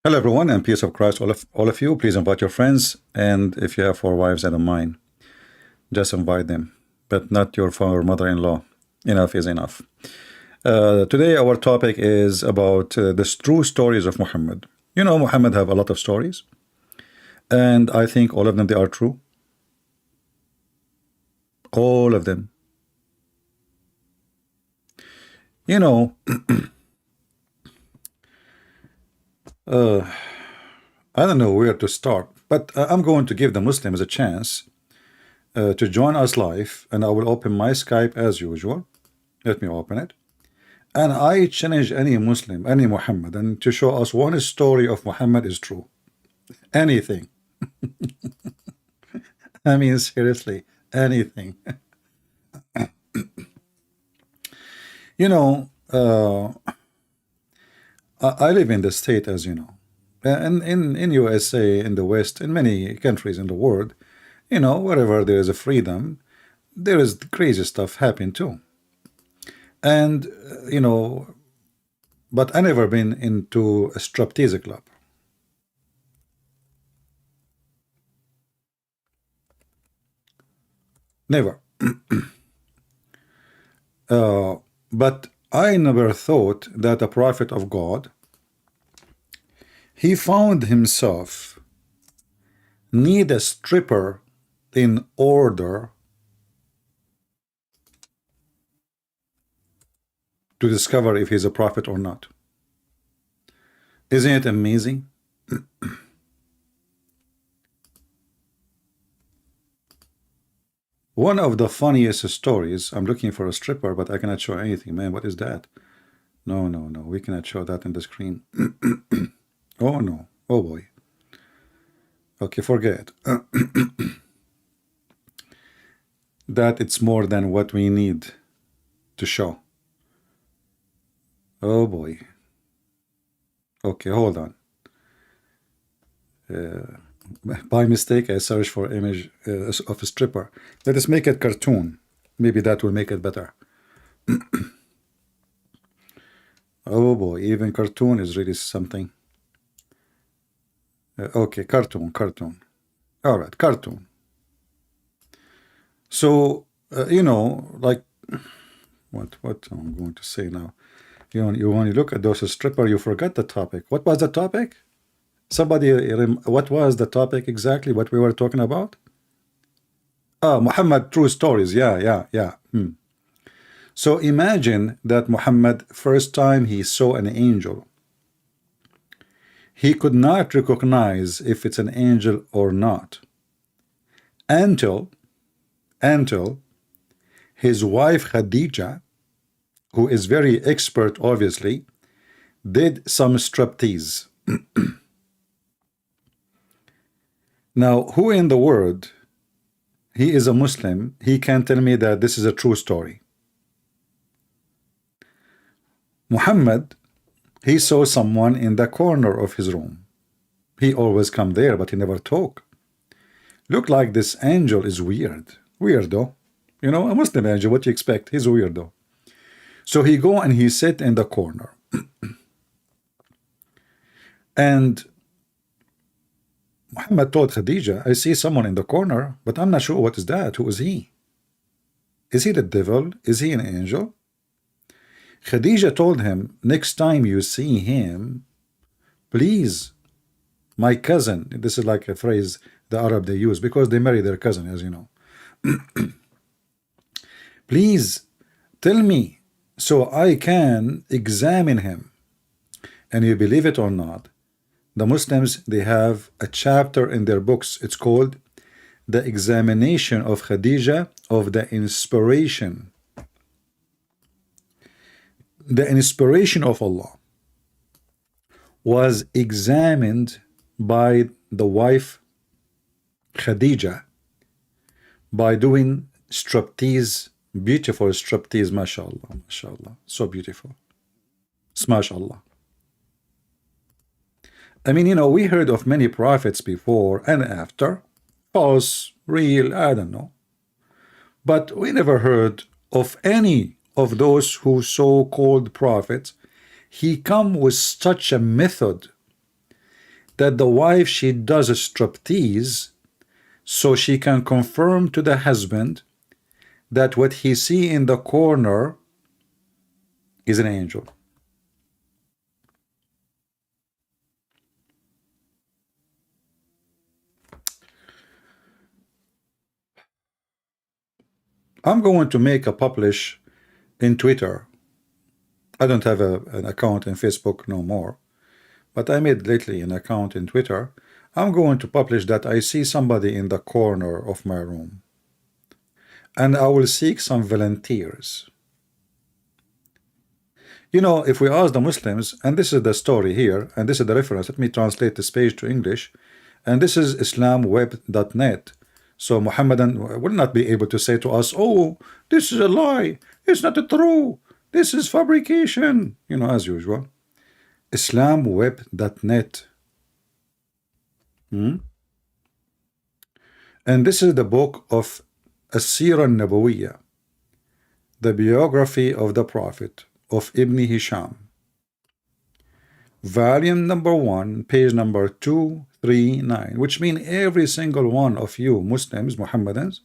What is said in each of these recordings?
Hello, everyone, and peace of Christ, all of you. Please invite your friends, and if you have four wives, I don't mind. Just invite them, but not your mother-in-law. Enough is enough. Today, our topic is about the true stories of Muhammad. You know, Muhammad have a lot of stories, and I think all of them they are true. All of them. You know, I don't know where to start, but I'm going to give the Muslims a chance to join us live, and I will open my Skype as usual. Let me open it. And I challenge any Muslim, any Muhammadan, to show us one story of Muhammad is true. Anything. I mean, seriously, anything. You know, I live in the state, as you know. And in USA, in the West, in many countries in the world, you know, wherever there is a freedom, there is crazy stuff happen too. And, you know, but I never been into a striptease club. Never. But I never thought that a prophet of God, he found himself need a stripper in order to discover if he's a prophet or not. Isn't it amazing? One of the funniest stories, I'm looking for a stripper, but I cannot show anything, man. What is that? No, no, no. We cannot show that in the screen. Oh, no. Oh, boy. Okay, forget that it's more than what we need to show. Oh, boy. Okay, hold on. By mistake, I searched for image of a stripper. Let us make it cartoon. Maybe that will make it better. Oh boy, even cartoon is really something. Okay, cartoon. All right, cartoon. So, you know, like, what I'm going to say now. When you look at those stripper, you forgot the topic. What was the topic? Somebody, what was the topic exactly? What we were talking about? Muhammad true stories. Yeah. So imagine that Muhammad, first time he saw an angel, he could not recognize if it's an angel or not until his wife Khadija, who is very expert, obviously, did some striptease. Now, who in the world, he is a Muslim, he can tell me that this is a true story? Muhammad, he saw someone in the corner of his room. He always come there, but he never talk. Look like this angel is weirdo. You know, a Muslim angel, what you expect? He's a weirdo. So he go and he sit in the corner. And Muhammad told Khadija, I see someone in the corner, but I'm not sure what is that. Who is he? Is he the devil? Is he an angel? Khadija told him, next time you see him, please, my cousin, this is like a phrase the Arab they use because they marry their cousin, as you know. Please tell me so I can examine him. And you believe it or not, the Muslims, they have a chapter in their books. It's called The Examination of Khadija of the Inspiration. The inspiration of Allah was examined by the wife Khadija by doing striptease, beautiful striptease, mashallah, so beautiful. Smash Allah. I mean, you know, we heard of many prophets before and after, false, real, I don't know. But we never heard of any of those who so-called prophets. He come with such a method that the wife, she does a striptease so she can confirm to the husband that what he see in the corner is an angel. I'm going to make a publish in Twitter. I don't have an account in Facebook no more, but I made lately an account in Twitter. I'm going to publish that I see somebody in the corner of my room, and I will seek some volunteers. You know, if we ask the Muslims, and this is the story here, and this is the reference, let me translate this page to English, and this is islamweb.net. So Muhammadan will not be able to say to us, oh, this is a lie, it's not true, this is fabrication, you know, as usual. Islamweb.net. And this is the book of As-Sirah Nabawiyya, the biography of the Prophet of Ibn Hisham, volume number 1, page number 239, which means every single one of you Muslims, Muhammadans,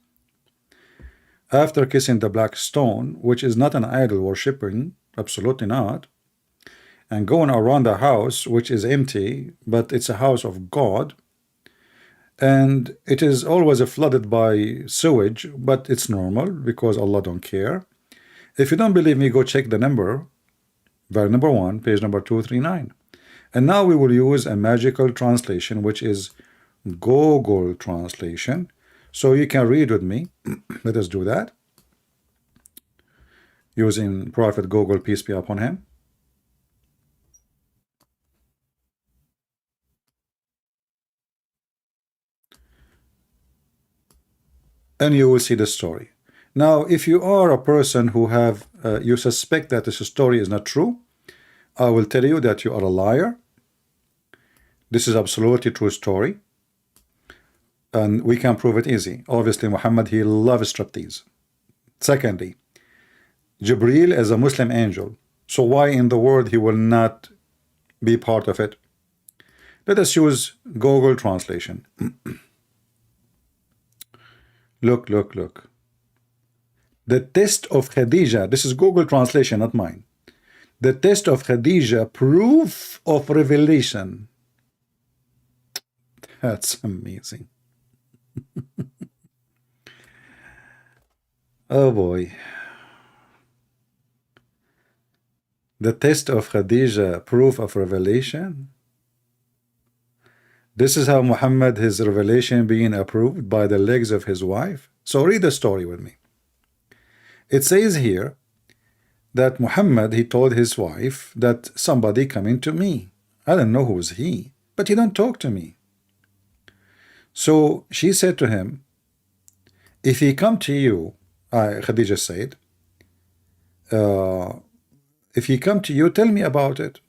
after kissing the black stone, which is not an idol worshipping, absolutely not, and going around the house, which is empty, but it's a house of God, and it is always flooded by sewage, but it's normal because Allah don't care. If you don't believe me, go check the number, volume number 1, page number 239. And now we will use a magical translation, which is Google translation, so you can read with me. Let us do that using Prophet Google, peace be upon him. And you will see the story. Now, if you are a person who have you suspect that this story is not true, I will tell you that you are a liar. This is absolutely true story, and we can prove it easy. Obviously, Muhammad, he loves striptease. Secondly, Jibreel is a Muslim angel, so why in the world he will not be part of it? Let us use Google translation. Look. The test of Khadijah, this is Google translation, not mine. The test of Khadijah, proof of revelation. That's amazing. Oh boy. The test of Khadijah, proof of revelation. This is how Muhammad, his revelation being approved by the legs of his wife. So read the story with me. It says here that Muhammad, he told his wife that somebody coming to me. I don't know who's he, but he don't talk to me. So she said to him, if he come to you, Khadijah said, if he come to you, tell me about it.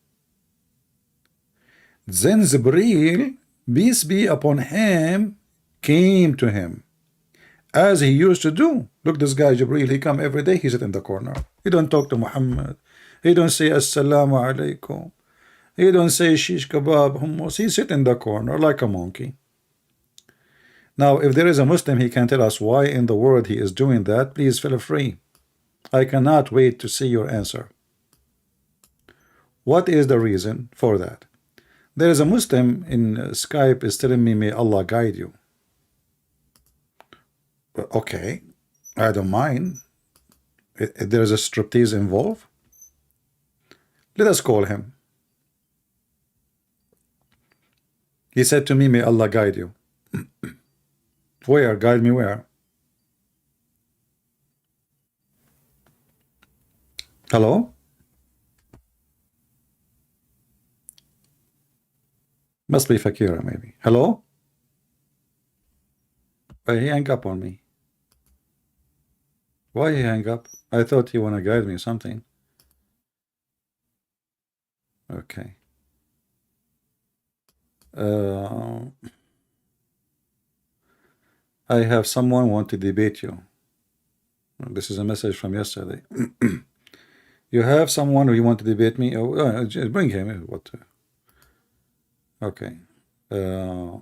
Then Jibreel, peace be upon him, came to him, as he used to do. Look, this guy Jibreel, he come every day, he sit in the corner. He don't talk to Muhammad. He don't say Assalamu alaikum. He don't say shish kebab, hummus. He sit in the corner like a monkey. Now, if there is a Muslim, he can tell us why in the world he is doing that. Please feel free. I cannot wait to see your answer. What is the reason for that? There is a Muslim in Skype is telling me, may Allah guide you. Okay, I don't mind. If there is a striptease involved, let us call him. He said to me, may Allah guide you. Where? Guide me where? Hello? Must be Fakira, maybe. Hello? Why he hang up on me? Why he hang up? I thought he want to guide me or something. Okay. I have someone want to debate you. This is a message from yesterday. You have someone who you want to debate me? Oh, just bring him. What? Okay. Uh,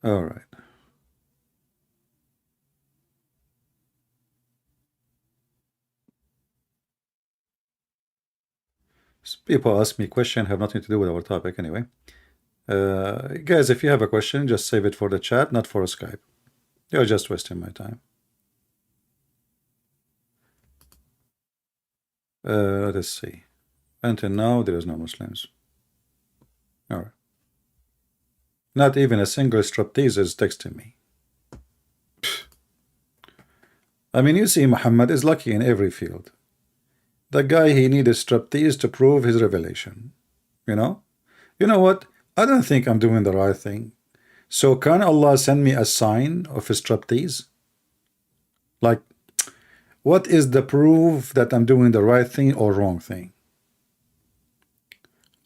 all right. People ask me question have nothing to do with our topic anyway. Guys, if you have a question, just save it for the chat, not for Skype. You're just wasting my time. Let us see. Until now, there is no Muslims. All right. Not even a single striptease is texting me. I mean, you see, Muhammad is lucky in every field. The guy, he needed striptease to prove his revelation. You know? You know what? I don't think I'm doing the right thing. So can Allah send me a sign of a striptease? Like, what is the proof that I'm doing the right thing or wrong thing?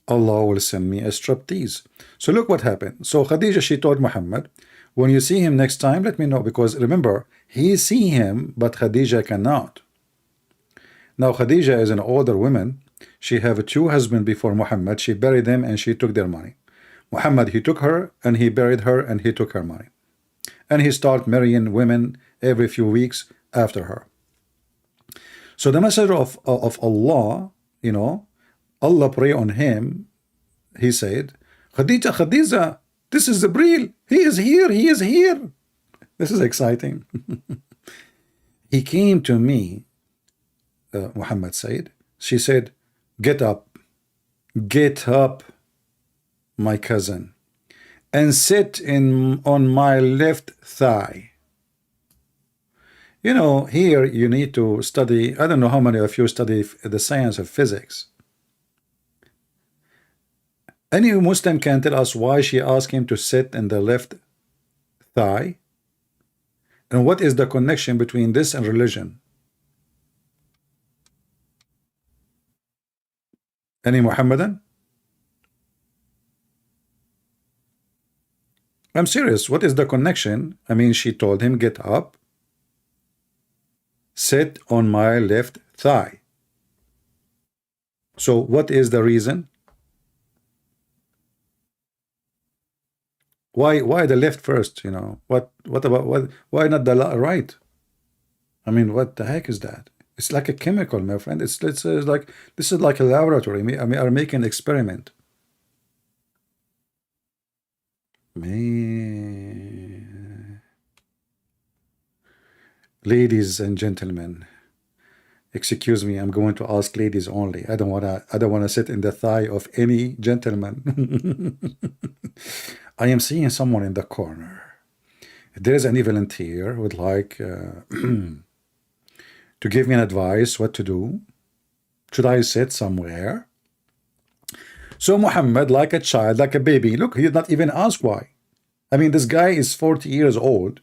Allah will send me a striptease. So look what happened. So Khadija, she told Muhammad, when you see him next time, let me know. Because remember, he see him, but Khadija cannot. Now Khadija is an older woman. She have 2 husbands before Muhammad. She buried them and she took their money. Muhammad, he took her and he buried her and he took her money. And he started marrying women every few weeks after her. So the messenger of Allah, you know, Allah pray on him. He said, Khadija, Khadija, this is Jibreel. He is here. He is here. This is exciting. He came to me, Muhammad said. She said, get up, my cousin, and sit on my left thigh. You know, here you need to study. I don't know how many of you study the science of physics. Any Muslim can tell us why she asked him to sit in the left thigh? And what is the connection between this and religion? Any Muhammadan? I'm serious. What is the connection? I mean, she told him, get up, sit on my left thigh. So what is the reason? Why the left first? You know, what about what? Why not the right? I mean, what the heck is that? It's like a chemical, my friend. It's like, this is like a laboratory. I mean, are making an experiment. Man. Ladies and gentlemen, excuse me, I'm going to ask ladies only. I don't wanna sit in the thigh of any gentleman. I am seeing someone in the corner. There is any volunteer who would like to give me an advice what to do. Should I sit somewhere? So Muhammad, like a child, like a baby, look, he did not even ask why. I mean, this guy is 40 years old.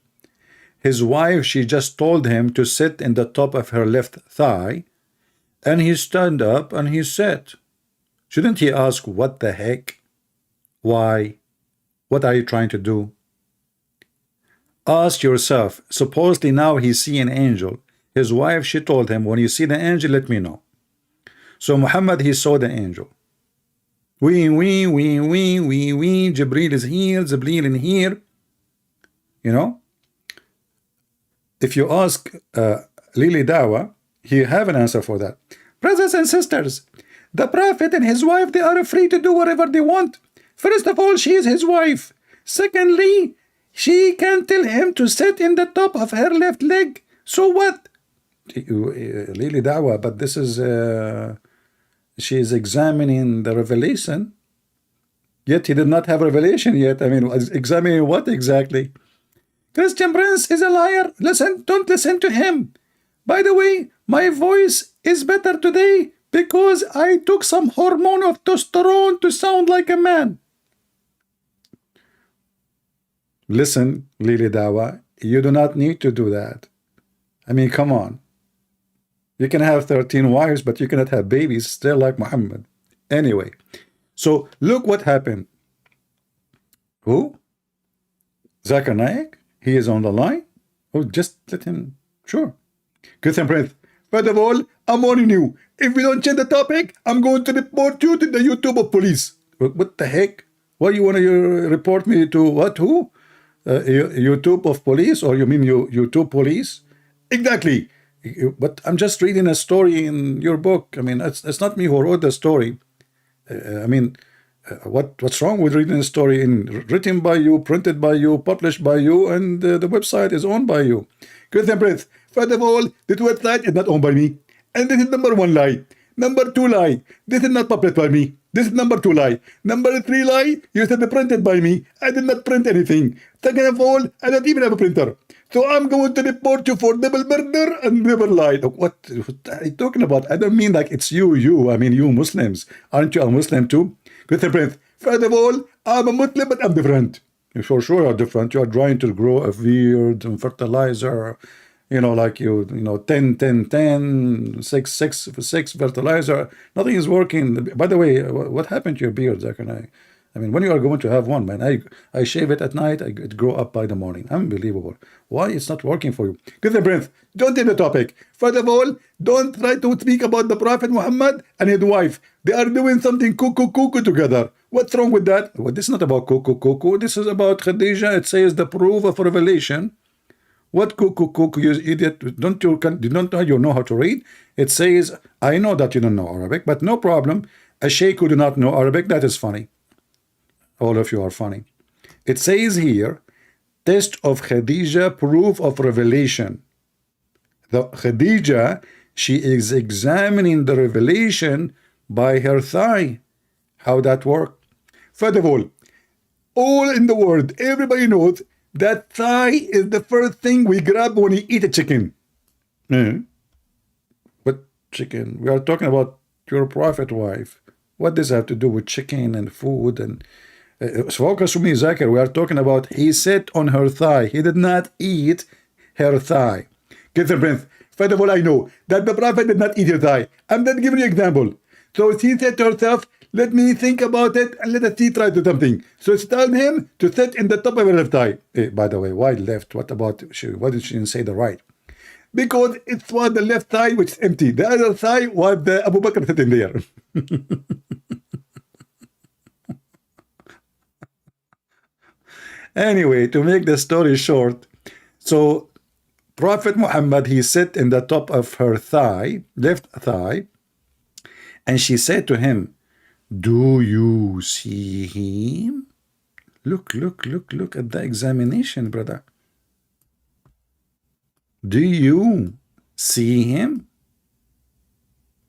His wife, she just told him to sit in the top of her left thigh, and he stood up and he sat. Shouldn't he ask, what the heck? Why? What are you trying to do? Ask yourself. Supposedly now he see an angel. His wife, she told him, when you see the angel, let me know. So Muhammad, he saw the angel. Jibreel is here, Jibreel in here. You know? If you ask Lily Dawah, he have an answer for that. Brothers and sisters, the Prophet and his wife, they are free to do whatever they want. First of all, she is his wife. Secondly, she can tell him to sit in the top of her left leg. So what? Lily Dawah, but this is, she is examining the revelation. Yet he did not have revelation yet. I mean, examining what exactly? Christian Prince is a liar. Listen, don't listen to him. By the way, my voice is better today because I took some hormone of testosterone to sound like a man. Listen, Lily Dawah, you do not need to do that. I mean, come on. You can have 13 wives, but you cannot have babies, still like Muhammad. Anyway, so look what happened. Who? Zakir Naik, he is on the line. Oh, just let him. Sure. Good and breath. First of all, I'm warning you. If we don't change the topic, I'm going to report you to the YouTube of police. What the heck? Why you want to report me to what? Who? YouTube of police? Or you mean YouTube police? Exactly. But I'm just reading a story in your book. I mean, it's not me who wrote the story. I mean, what's wrong with reading a story written by you, printed by you, published by you, and the website is owned by you? Good and breath. First of all, this website is not owned by me. And this is number one lie. Number two lie. This is not published by me. This is number two lie. Number three lie. You said printed by me. I did not print anything. Second of all, I don't even have a printer. So I'm going to report you for double murder and never lied. What are you talking about? I don't mean like it's you. I mean you Muslims. Aren't you a Muslim too? Good and breath. First of all, I'm a Muslim, but I'm different. For sure you're different. You're trying to grow a weird fertilizer, like 10, 10, 10, 6, 6, 6 fertilizer. Nothing is working. By the way, what happened to your beard, Zakir? I mean, when you are going to have one, man, I shave it at night, it grow up by the morning. Unbelievable. Why it's not working for you? Give the breath. Don't take the topic. First of all, don't try to speak about the Prophet Muhammad and his wife. They are doing something cuckoo together. What's wrong with that? Well, this is not about cuckoo. This is about Khadija. It says the proof of revelation. What cuckoo, you idiot? Don't you know how to read? It says, I know that you don't know Arabic, but no problem. A sheikh who do not know Arabic, that is funny. All of you are funny. It says here, test of Khadija, proof of revelation. The Khadija, she is examining the revelation by her thigh. How that work? First of all in the world, everybody knows that thigh is the first thing we grab when we eat a chicken. But chicken, we are talking about your prophet wife. What does that have to do with chicken and food? And focus with me, Zakir. We are talking about he sat on her thigh. He did not eat her thigh. Get the breath. First of all, I know that the prophet did not eat her thigh. I'm not giving you an example. So she said to herself, let me think about it and let us see try to do something. So she told him to sit in the top of her left thigh. By the way, why left? What about why did she say the right? Because it was the left thigh which is empty. The other thigh was the Abu Bakr sitting there. Anyway, to make the story short, so Prophet Muhammad, he sat in the top of her thigh, left thigh, and she said to him, do you see him? Look at the examination, brother. Do you see him?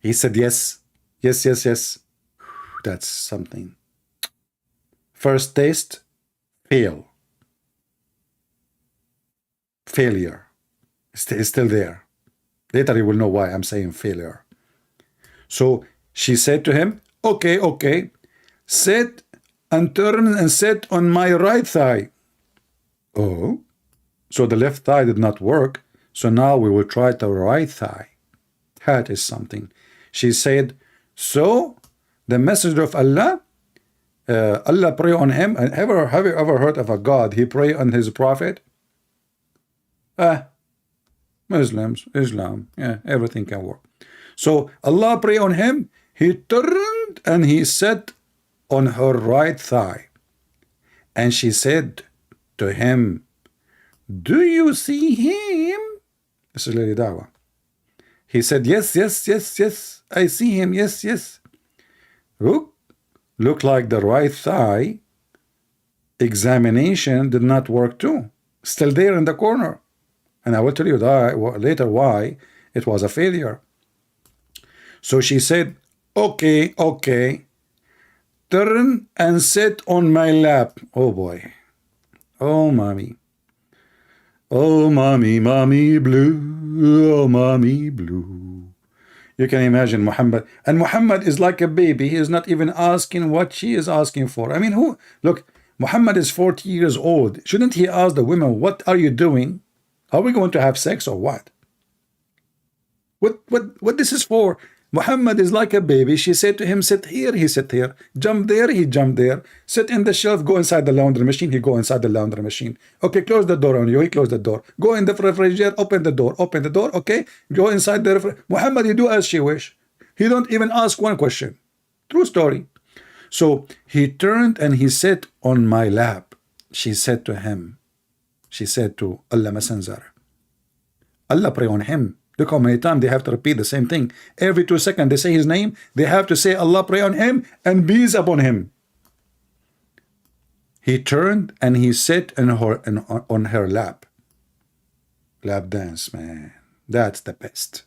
He said, yes. That's something. First test, failure. It's still there. Later you will know why I'm saying failure. So she said to him, okay, sit and turn and sit on my right thigh. Oh, so the left thigh did not work. So now we will try the right thigh. That is something. She said, so the messenger of Allah, Allah pray on him. And have you ever heard of a God? He pray on his prophet? Muslims, Islam, yeah, everything can work. So Allah pray on him. He turned and he sat on her right thigh. And she said to him, do you see him? This is Lady Dawah. He said, yes, I see him, yes. Look like the right thigh examination did not work too. Still there in the corner. And I will tell you that later why it was a failure. So she said, okay, turn and sit on my lap. Oh boy. Oh mommy blue. Oh mommy blue. You can imagine Muhammad. And Muhammad is like a baby. He is not even asking what she is asking for. I mean, look, Muhammad is 40 years old. Shouldn't he ask the women, what are you doing? Are we going to have sex or what? What this is for? Muhammad is like a baby. She said to him, sit here, he sit here. Jump there, he jumped there. Sit in the shelf, go inside the laundry machine, he go inside the laundry machine. Okay, close the door on you, he closed the door. Go in the refrigerator, open the door, okay? Go inside the refrigerator. Muhammad, he do as she wish. He don't even ask one question. True story. So he turned and he sat on my lap. She said to him, she said to Allah Messenger, Allah pray on him. Look how many times they have to repeat the same thing. Every 2 seconds they say his name. They have to say Allah pray on him and peace upon him. He turned and he sat on her lap. Lap dance, man. That's the best.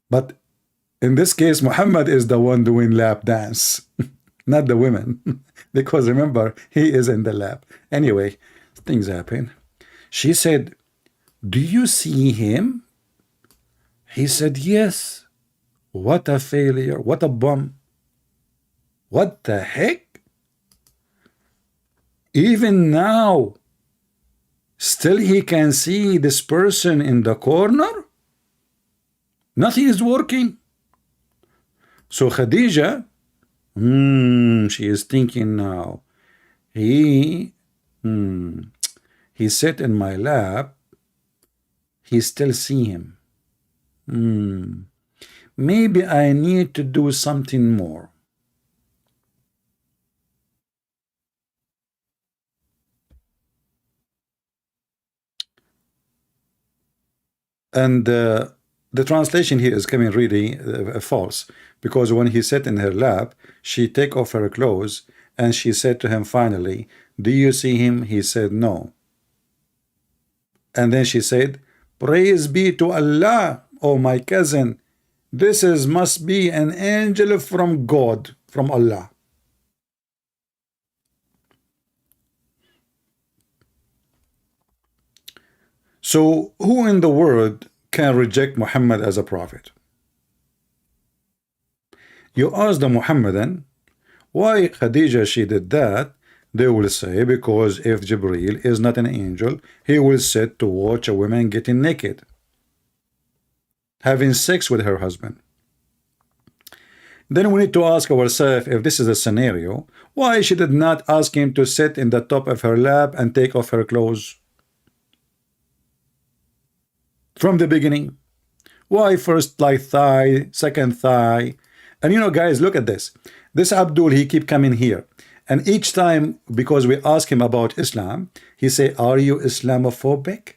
But in this case, Muhammad is the one doing lap dance, not the women. Because remember, he is in the lap. Anyway, things happen. She said, do you see him? He said, yes. What a failure. What a bum. What the heck? Even now, still he can see this person in the corner? Nothing is working. So Khadija, she is thinking now. He sat in my lap. He still see him. Maybe I need to do something more. And the translation here is coming really false, because when he sat in her lap, she take off her clothes and she said to him finally, do you see him? He said no. And then she said, praise be to Allah, oh my cousin, this must be an angel from God, from Allah. So who in the world can reject Muhammad as a prophet? You ask the Muhammadan, why Khadija she did that? They will say, because if Jibreel is not an angel, he will sit to watch a woman getting naked, having sex with her husband. Then we need to ask ourselves, if this is a scenario, why she did not ask him to sit in the top of her lap and take off her clothes from the beginning? Why first like thigh, second thigh? And you know, guys, look at this. This Abdul, he keep coming here. And each time, because we ask him about Islam, he say, are you Islamophobic?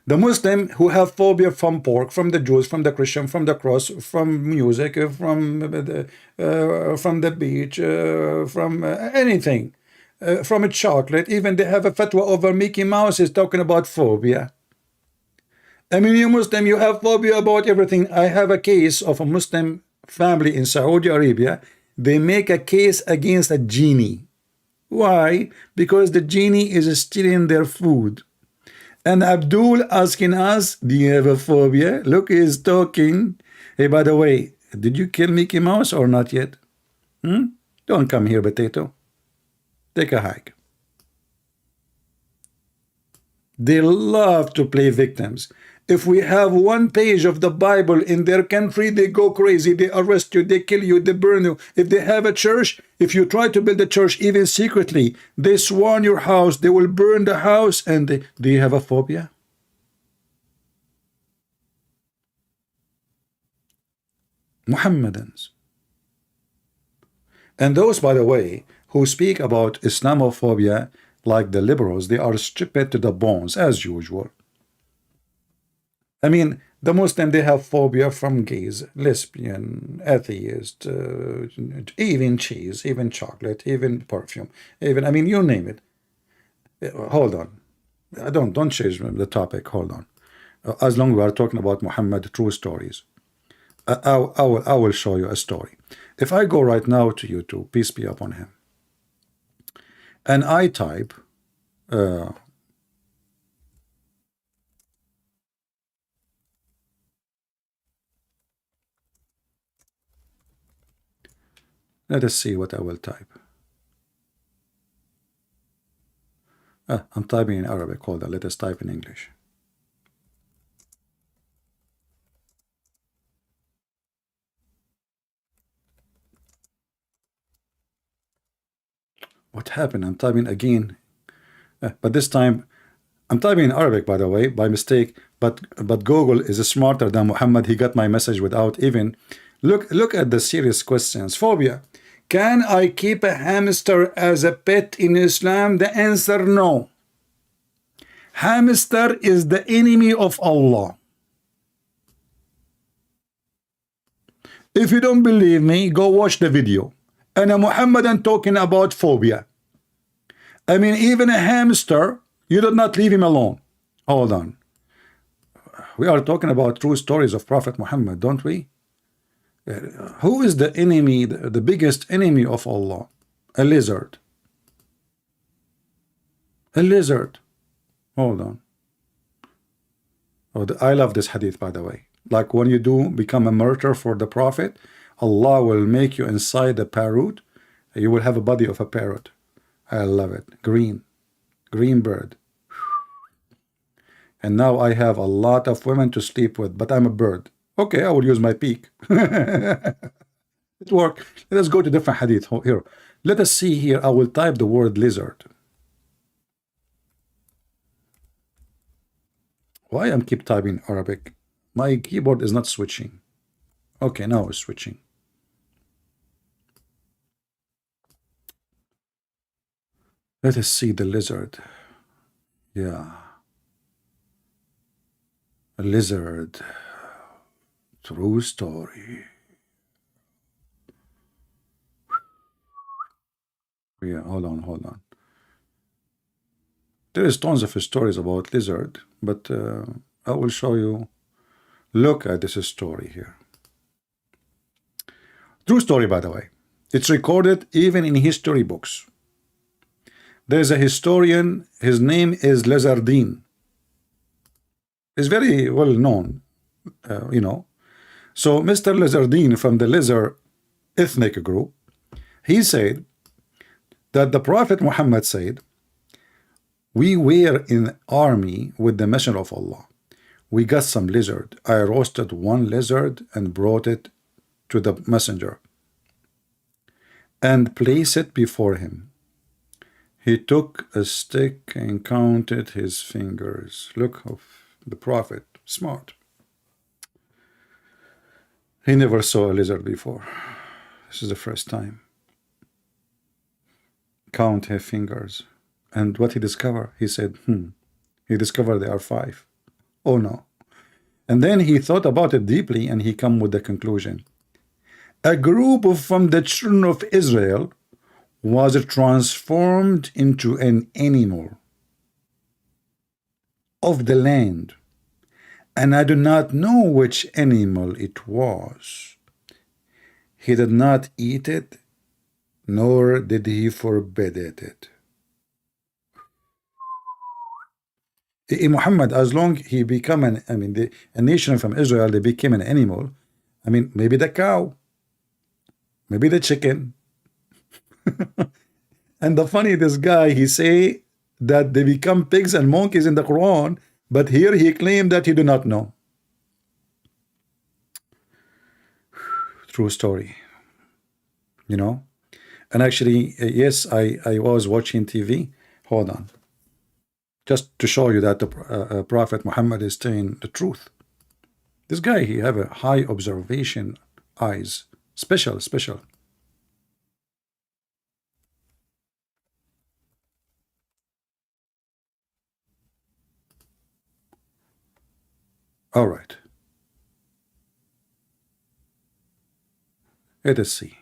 The Muslim who have phobia from pork, from the Jews, from the Christian, from the cross, from music, from the beach, from anything, from a chocolate, even they have a fatwa over Mickey Mouse is talking about phobia. I mean, you Muslim, you have phobia about everything. I have a case of a Muslim family in Saudi Arabia. They make a case against a genie. Why? Because the genie is stealing their food. And Abdul asking us, do you have a phobia? Look, he's talking. Hey, by the way, did you kill Mickey Mouse or not yet? Don't come here, potato. Take a hike. They love to play victims. If we have one page of the Bible in their country, they go crazy. They arrest you, they kill you, they burn you. If they have a church, if you try to build a church even secretly, they swarm your house, they will burn the house. And do you have a phobia? Muhammadans. And those, by the way, who speak about Islamophobia like the liberals, they are stupid to the bones, as usual. I mean, the Muslim, they have phobia from gays, lesbian, atheist, even cheese, even chocolate, even perfume, even, I mean, you name it. Hold on. Don't change the topic. Hold on. As long as we are talking about Muhammad, true stories, I will show you a story. If I go right now to YouTube, peace be upon him, and I type let us see what I will type. I'm typing in Arabic. Hold on. Let us type in English. What happened? I'm typing again, but this time I'm typing in Arabic, by the way, by mistake. But Google is smarter than Muhammad. He got my message without even look at the serious questions. Phobia: can I keep a hamster as a pet in Islam? The answer: no. Hamster is the enemy of Allah. If you don't believe me, go watch the video. And a Muhammadan talking about phobia. I mean, even a hamster, you do not leave him alone. Hold on. We are talking about true stories of Prophet Muhammad, don't we? Who is the enemy, the biggest enemy of Allah? A lizard. A lizard. Hold on. Oh, I love this hadith, by the way. Like when you do become a martyr for the Prophet, Allah will make you inside a parrot. You will have a body of a parrot. I love it. Green bird. And now I have a lot of women to sleep with, but I'm a bird. Okay, I will use my peak. It worked. Let us go to different hadith here. Let us see here. I will type the word lizard. Why I'm keep typing Arabic? My keyboard is not switching. Okay, now it's switching. Let us see the lizard. Yeah. A lizard. True story. Yeah, hold on. There is tons of stories about lizard, but I will show you. Look at this story here. True story, by the way. It's recorded even in history books. There's a historian, his name is Lizardine. He's very well known, you know. So Mr. Lizardine from the lizard ethnic group, he said that the Prophet Muhammad said, we were in army with the Messenger of Allah. We got some lizard. I roasted one lizard and brought it to the messenger and placed it before him. He took a stick and counted his fingers. Look of the Prophet, smart. He never saw a lizard before. This is the first time. Count his fingers. And what he discovered, he said, he discovered there are 5. Oh no. And then he thought about it deeply and he come with the conclusion. A group from the children of Israel was transformed into an animal of the land, and I do not know which animal it was. He did not eat it, nor did he forbid it. Muhammad, as long he become a nation from Israel, they became an animal. I mean, maybe the cow, maybe the chicken. And the funny, this guy, he say that they become pigs and monkeys in the Quran, but here he claimed that he do not know. True story, you know. And actually, yes, I was watching TV. Hold on. Just to show you that the Prophet Muhammad is saying the truth. This guy, he have a high observation eyes. Special. All right. Let us see.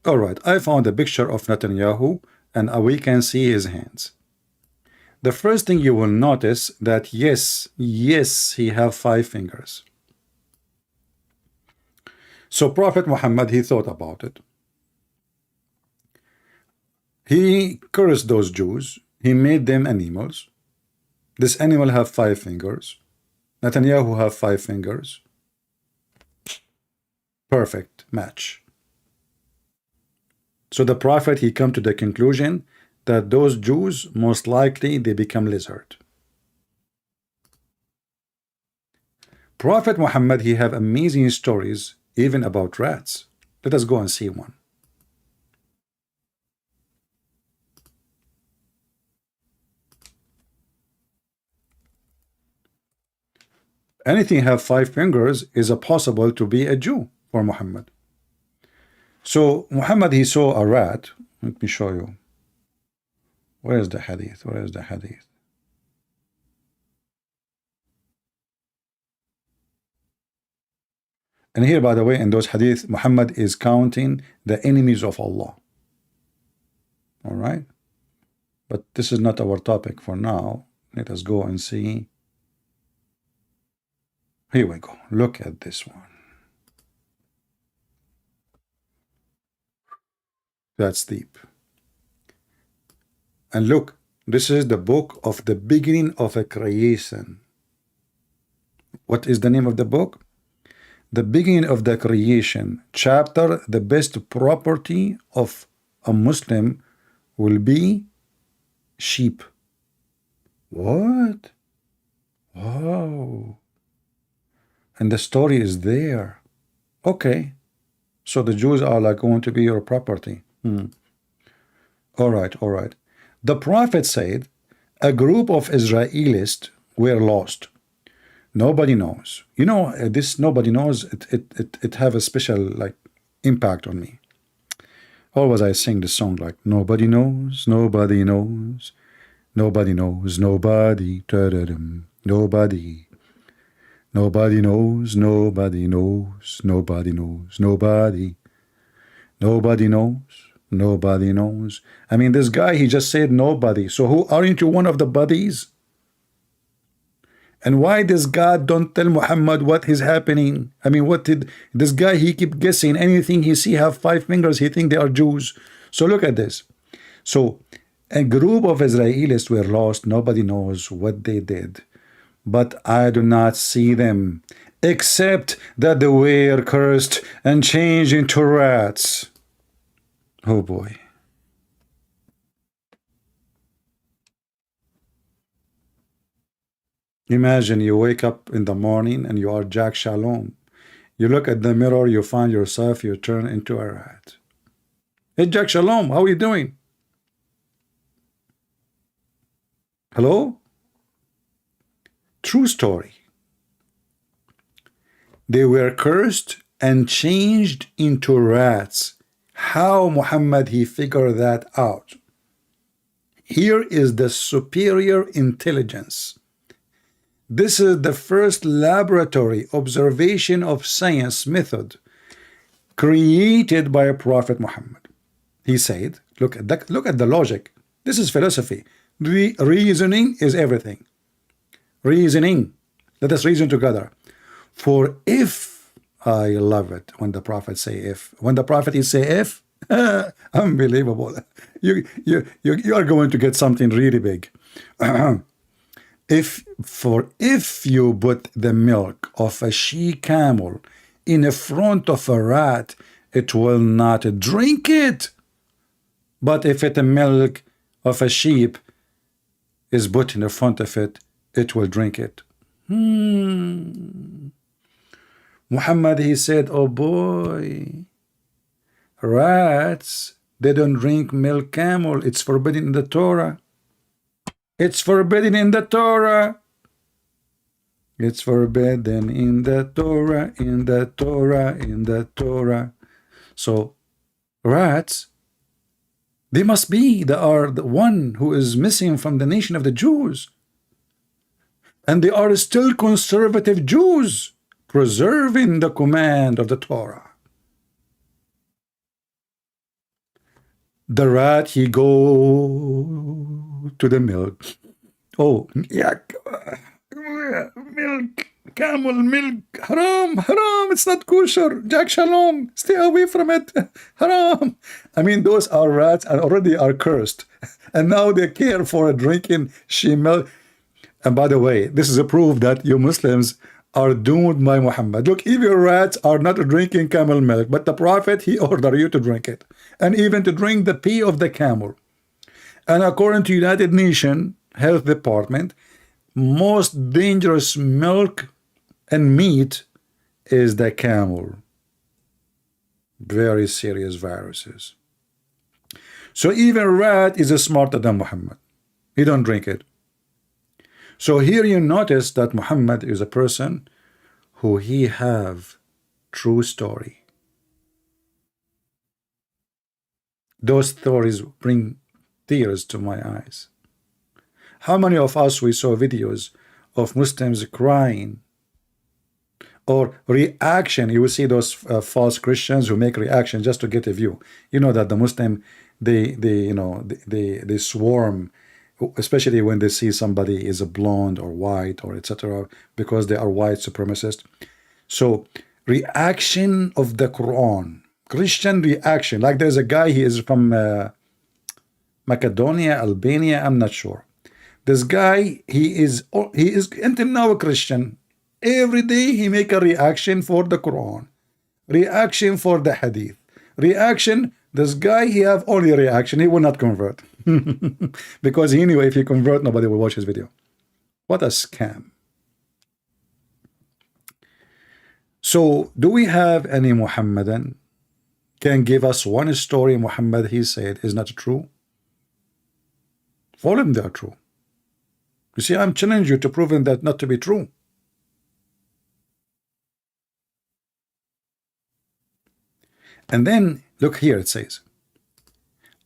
All right, I found a picture of Netanyahu and we can see his hands. The first thing you will notice that yes, he have 5 fingers. So Prophet Muhammad, he thought about it. He cursed those Jews. He made them animals. This animal have 5 fingers. Netanyahu have 5 fingers. Perfect match. So the Prophet, he come to the conclusion that those Jews, most likely they become lizard. Prophet Muhammad, he have amazing stories even about rats. Let us go and see one. Anything have 5 fingers is a possible to be a Jew for Muhammad. So Muhammad, he saw a rat. Let me show you. Where is the hadith? Where is the hadith? And here, by the way, in those hadith, Muhammad is counting the enemies of Allah. All right? But this is not our topic for now. Let us go and see. Here we go. Look at this one. That's deep. And look, this is the book of the beginning of a creation. What is the name of the book? The beginning of the creation. Chapter, the best property of a Muslim will be sheep. What? Wow. And the story is there. Okay. So the Jews are like going to be your property. All right, all right. The Prophet said, a group of Israelis were lost. Nobody knows. You know, this nobody knows, it have a special like impact on me. Always I sing the song like, nobody knows, nobody knows, nobody knows, nobody, nobody. Nobody knows, nobody knows, nobody knows, nobody. Nobody knows, nobody knows. I mean, this guy, he just said nobody. So who aren't you one of the buddies? And why does God don't tell Muhammad what is happening? I mean, what did this guy, he keep guessing anything he see have 5 fingers, he think they are Jews. So look at this. So a group of Israelis were lost. Nobody knows what they did. But I do not see them, except that they were cursed and changed into rats. Oh boy. Imagine you wake up in the morning and you are Jack Shalom. You look at the mirror, you find yourself, you turn into a rat. Hey Jack Shalom, how are you doing? Hello? True story. They were cursed and changed into rats. How Muhammad he figured that out? Here is the superior intelligence. This is the first laboratory observation of science method created by a Prophet Muhammad. He said, look at the logic. This is philosophy. Reasoning is everything. Reasoning. Let us reason together. For if, I love it when the Prophet say if. When the Prophet is say if, unbelievable. You are going to get something really big. If you put the milk of a she-camel in front of a rat, it will not drink it. But if the milk of a sheep is put in front of it, it will drink it. Muhammad, he said, oh boy, rats, they don't drink milk camel. It's forbidden in the Torah. It's forbidden in the Torah. It's forbidden in the Torah, in the Torah, in the Torah. So rats, they must be, they are the one who is missing from the nation of the Jews. And they are still conservative Jews, preserving the command of the Torah. The rat, he go to the milk. Oh, yuck. Milk, camel milk, haram, haram, it's not kosher. Jack Shalom, stay away from it, haram. I mean, those are rats and already are cursed. And now they care for drinking she milk. And by the way, this is a proof that you Muslims are doomed by Muhammad. Look, even rats are not drinking camel milk, but the Prophet, he ordered you to drink it. And even to drink the pee of the camel. And according to United Nations Health Department, most dangerous milk And meat is the camel. Very serious viruses. So even rat is smarter than Muhammad. He don't drink it. So here you notice that Muhammad is a person who he have true story. Those stories bring tears to my eyes. How many of us we saw videos of Muslims crying or reaction? You will see those false Christians who make reaction just to get a view. You know that the Muslim they swarm, especially when they see somebody is a blonde or white or etc. because they are white supremacist. So reaction of the Quran, Christian reaction. Like there's a guy, he is from Macedonia, Albania, I'm not sure. This guy, he is until now a Christian. Every day he make a reaction for the Quran, reaction for the Hadith, reaction. This guy, he have only reaction. He will not convert because he knew if he convert, nobody will watch his video. What a scam. So do we have any Muhammadan can give us one story Muhammad he said is not true? All of them are true. You see, I'm challenging you to prove that not to be true. And then look here, it says,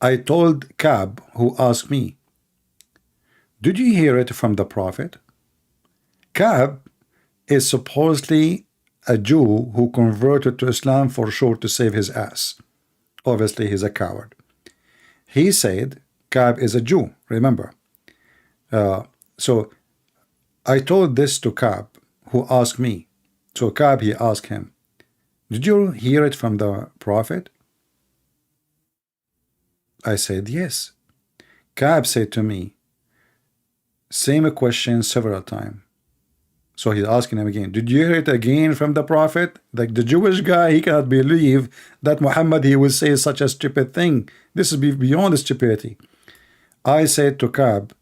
I told Kab, who asked me, did you hear it from the Prophet? Kab is supposedly a Jew who converted to Islam for sure to save his ass. Obviously, he's a coward. He said Kab is a Jew, remember. So I told this to Kab, who asked me. So Kab, he asked him, did you hear it from the Prophet? I said, yes. Kab said to me, same question several times. So he's asking him again, did you hear it again from the Prophet? Like the Jewish guy, he cannot believe that Muhammad, he will say such a stupid thing. This is beyond stupidity. I said to Kab,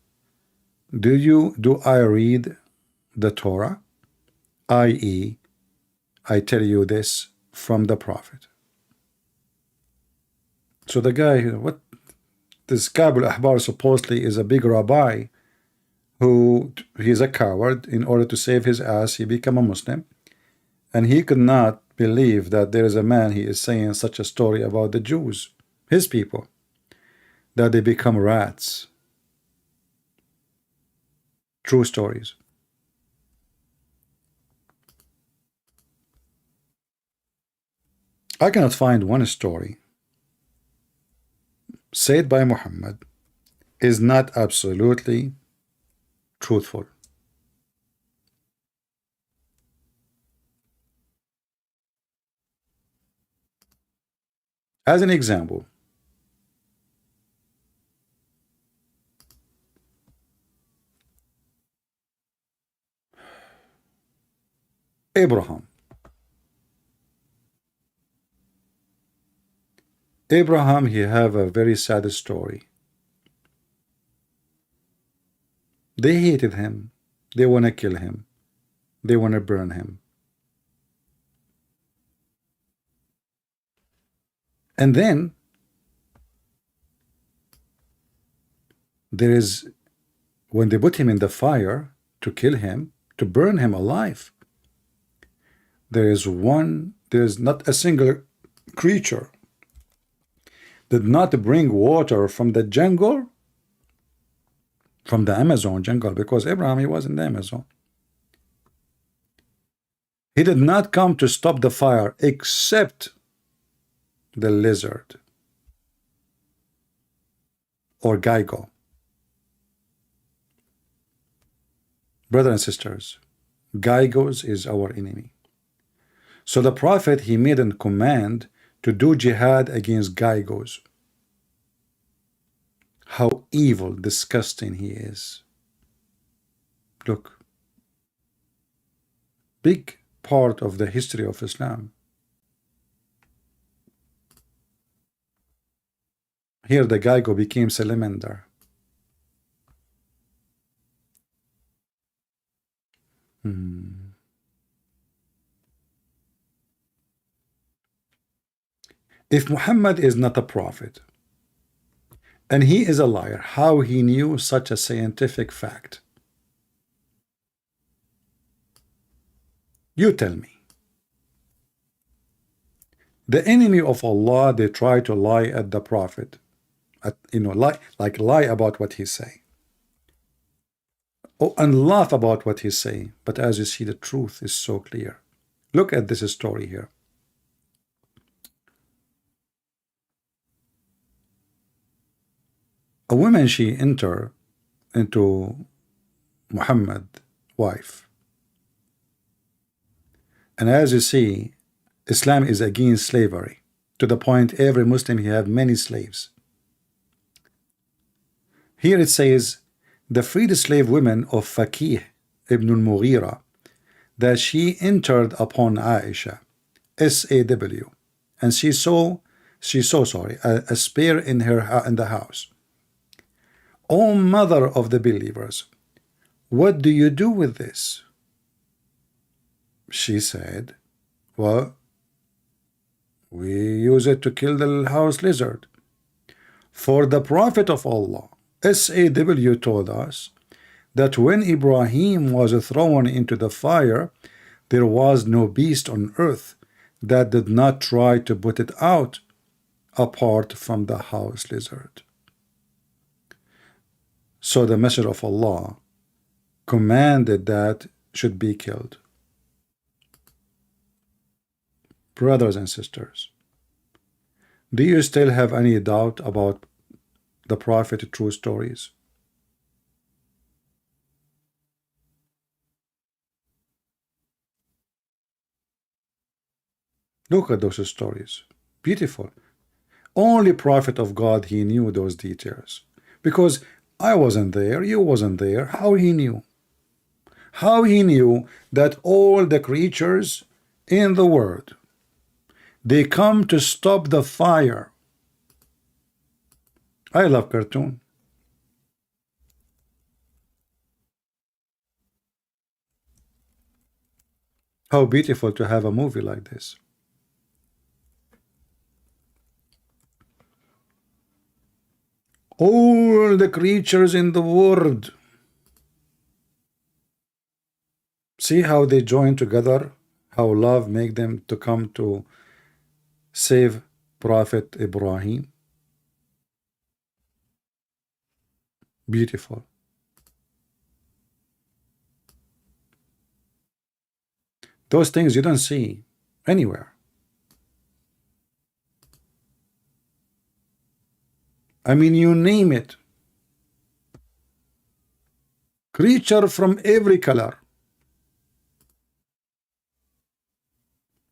do I read the Torah? I.e., I tell you this from the Prophet. So the guy, what this Kabul Ahbar supposedly is a big rabbi who he's a coward. In order to save his ass, he became a Muslim, and he could not believe that there is a man he is saying such a story about the Jews, his people, that they become rats. True stories. I cannot find one story said by Muhammad is not absolutely truthful. As an example, Abraham. Abraham, he have a very sad story. They hated him. They want to kill him. They want to burn him. And then there is, when they put him in the fire to kill him, to burn him alive, there is not a single creature did not bring water from the jungle, from the Amazon jungle, because Abraham, he was in the Amazon. He did not come to stop the fire except the lizard or Geigo. Brothers and sisters, Geigos is our enemy. So the Prophet, he made a command to do jihad against Geigos. How evil, disgusting he is. Look, big part of the history of Islam. Here the Geigo became salamander. If Muhammad is not a prophet and he is a liar, how he knew such a scientific fact? You tell me. The enemy of Allah, they try to lie at the prophet, lie about what he say. Oh, and laugh about what he's saying. But as you see, the truth is so clear. Look at this story here. A woman, she entered into Muhammad's wife. And as you see, Islam is against slavery, to the point every Muslim, he have many slaves. Here it says, the freed slave women of Fakih ibn al-Mughira, that she entered upon Aisha, SAW, and she saw a spear in the house. O mother of the believers, what do you do with this? She said, well, we use it to kill the house lizard. For the Prophet of Allah, SAW, told us that when Ibrahim was thrown into the fire, there was no beast on earth that did not try to put it out apart from the house lizard. So the Messenger of Allah commanded that should be killed. Brothers and sisters, do you still have any doubt about the Prophet true stories? Look at those stories. Beautiful. Only Prophet of God, he knew those details. Because I wasn't there, you wasn't there. How he knew? How he knew that all the creatures in the world, they come to stop the fire. I love cartoon. How beautiful to have a movie like this. All the creatures in the world. See how they join together, how love make them to come to save Prophet Ibrahim. Beautiful. Those things you don't see anywhere. I mean, you name it. Creature from every color.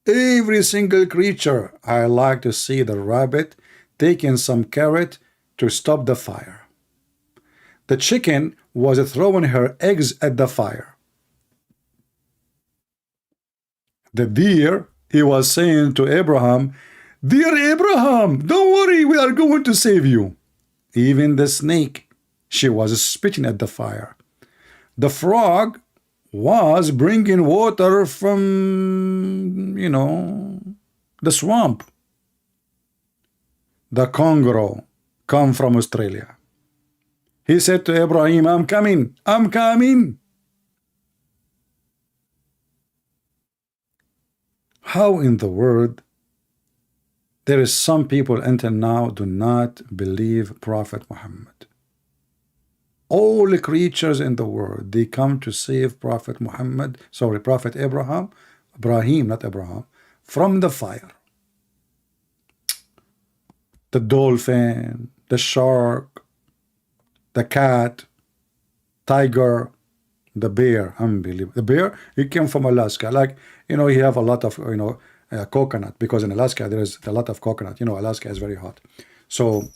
Every single creature. I like to see the rabbit taking some carrot to stop the fire. The chicken was throwing her eggs at the fire. The deer, he was saying to Abraham, "Dear Abraham, don't worry, we are going to save you." Even the snake, she was spitting at the fire. The frog was bringing water from, the swamp. The kangaroo come from Australia. He said to Ibrahim, I'm coming, I'm coming. How in the world there is some people until now do not believe Prophet Muhammad? All the creatures in the world, they come to save Prophet Ibrahim, not Abraham, from the fire. The dolphin, the shark, the cat, tiger, the bear, unbelievable. The bear, he came from Alaska. He have a lot of, coconut, because in Alaska there is a lot of coconut. Alaska is very hot. So,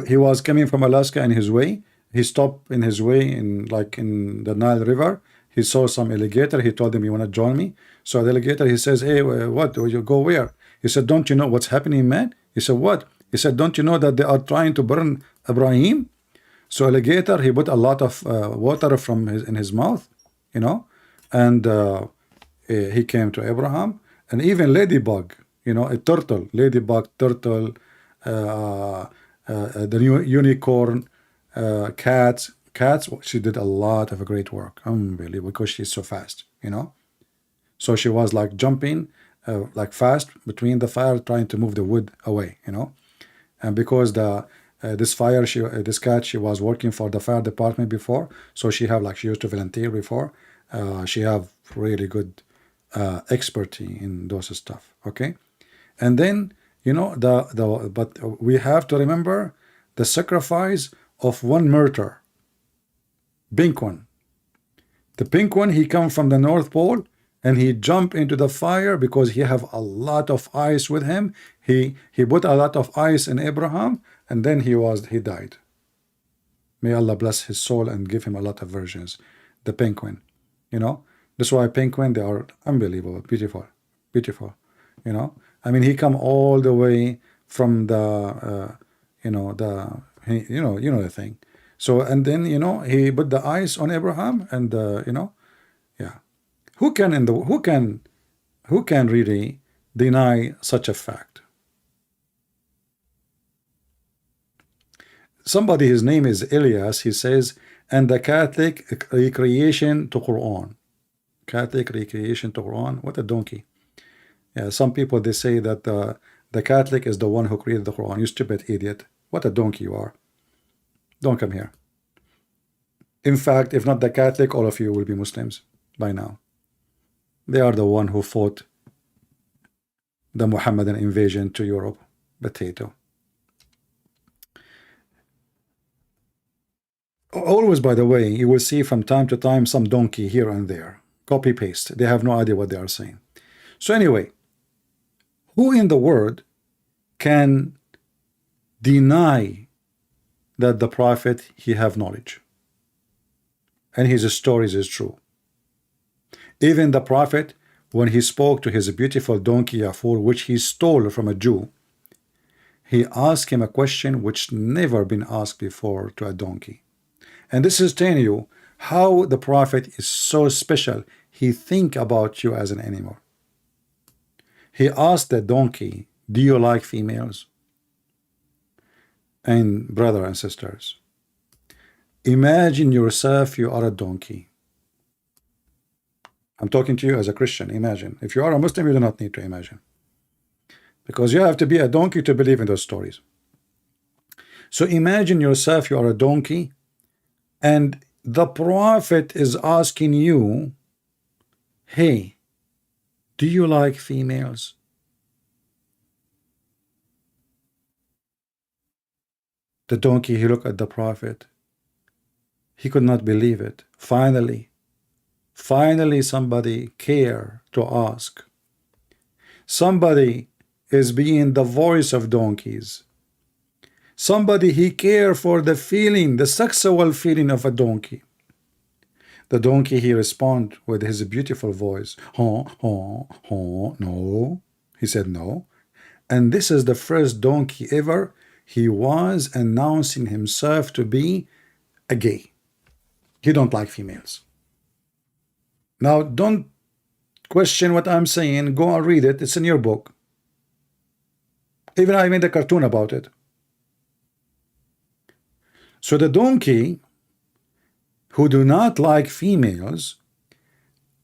he was coming from Alaska in his way. He stopped in his way in the Nile River. He saw some alligator. He told him, "You want to join me?" So the alligator, he says, "Hey, what? Do you go where?" He said, "Don't you know what's happening, man?" He said, "What?" He said, "Don't you know that they are trying to burn Ibrahim?" So alligator, he put a lot of water in his mouth, and he came to Abraham. And even ladybug, you know, a turtle, ladybug, turtle, the new unicorn, cats. She did a lot of great work, unbelievable, because she's so fast, you know. So she was like jumping, like fast between the fire, trying to move the wood away, you know. And because this cat, she was working for the fire department before, so she used to volunteer before. She have really good expertise in those stuff. Okay, and then you know but we have to remember the sacrifice of one murder. Pink one. The pink one, he come from the North Pole and he jump into the fire because he have a lot of ice with him. He put a lot of ice in Abraham, and then he died. May Allah bless his soul and give him a lot of virgins. The penguin, you know, that's why penguin, they are unbelievable, beautiful, beautiful. You know, I mean, he come all the way from the you know the thing. So, and then, you know, he put the ice on Abraham, and you know, yeah. Who can really deny such a fact? Somebody, his name is Elias, he says, and the Catholic recreation to Quran. Catholic recreation to Quran. What a donkey. Yeah, some people, they say that the Catholic is the one who created the Quran. You stupid idiot. What a donkey you are. Don't come here. In fact, if not the Catholic, all of you will be Muslims by now. They are the one who fought the Mohammedan invasion to Europe. Potato. Always, by the way, you will see from time to time some donkey here and there. Copy paste. They have no idea what they are saying. So anyway, who in the world can deny that the prophet, he have knowledge and his stories is true? Even the prophet, when he spoke to his beautiful donkey Yafur, which he stole from a Jew, he asked him a question which never been asked before to a donkey. And this is telling you how the prophet is so special. He think about you as an animal. He asked the donkey, do you like females? And brother and sisters, imagine yourself, you are a donkey. I'm talking to you as a Christian. Imagine. If you are a Muslim, you do not need to imagine, because you have to be a donkey to believe in those stories. So imagine yourself, you are a donkey, and the prophet is asking you, hey, do you like females? The donkey, he looked at the prophet. He could not believe it. Finally, somebody care to ask. Somebody is being the voice of donkeys. Somebody, he care for the feeling, the sexual feeling of a donkey. The donkey, he respond with his beautiful voice. No. He said no. And this is the first donkey ever. He was announcing himself to be a gay. He don't like females. Now, don't question what I'm saying. Go and read it. It's in your book. Even I made a cartoon about it. So the donkey, who do not like females,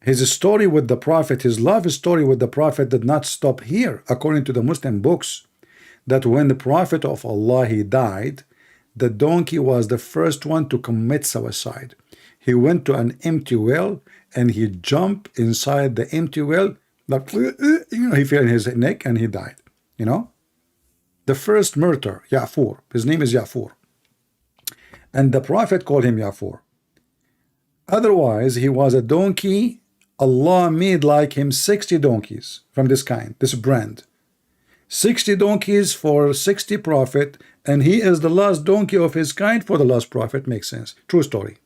his story with the prophet, his love story with the prophet did not stop here. According to the Muslim books, that when the prophet of Allah, he died, the donkey was the first one to commit suicide. He went to an empty well and he jumped inside the empty well, like, he fell in his neck and he died. You know, the first murder, Ya'fur. His name is Ya'fur, and the prophet called him Ya'fur. Otherwise, he was a donkey. Allah made like him 60 donkeys from this kind, this brand. 60 donkeys for 60 prophet, and he is the last donkey of his kind for the last prophet. Makes sense. True story.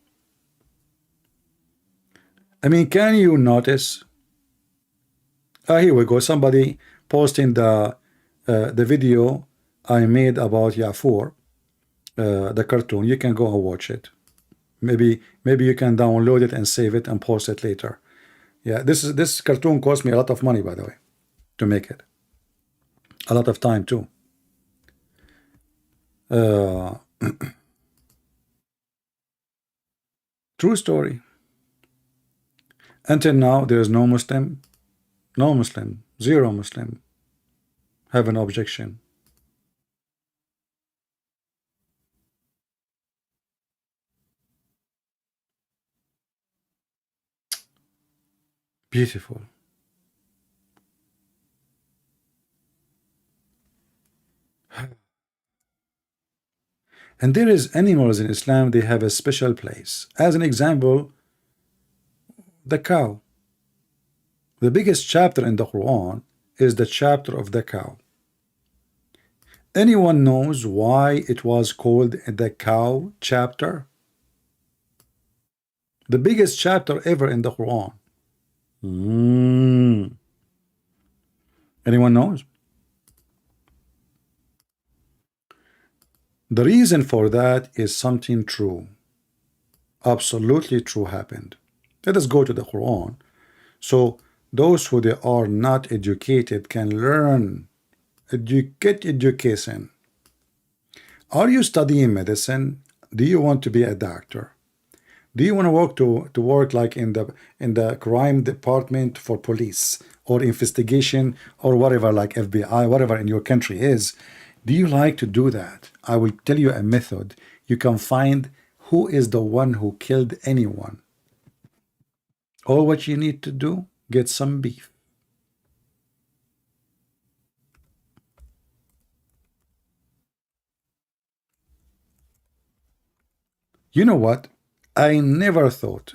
I mean, can you notice? Here we go. Somebody posting the video I made about Ya'fur, the cartoon. You can go and watch it. Maybe you can download it and save it and post it later. Yeah, this cartoon cost me a lot of money, by the way. to make it. A lot of time too. True story. Until now, there is no Muslim, zero Muslim have an objection. Beautiful. And there is animals in Islam, they have a special place. As an example, the cow. The biggest chapter in the Quran is the chapter of the cow. Anyone knows why it was called the cow chapter? The biggest chapter ever in the Quran. Anyone knows? The reason for that is something true. Absolutely true happened. Let us go to the Quran. So those who they are not educated can learn. Get education. Are you studying medicine? Do you want to be a doctor? Do you want to work like in the crime department for police or investigation or whatever, like FBI, whatever in your country is? Do you like to do that? I will tell you a method. You can find who is the one who killed anyone. All what you need to do, get some beef. You know what? I never thought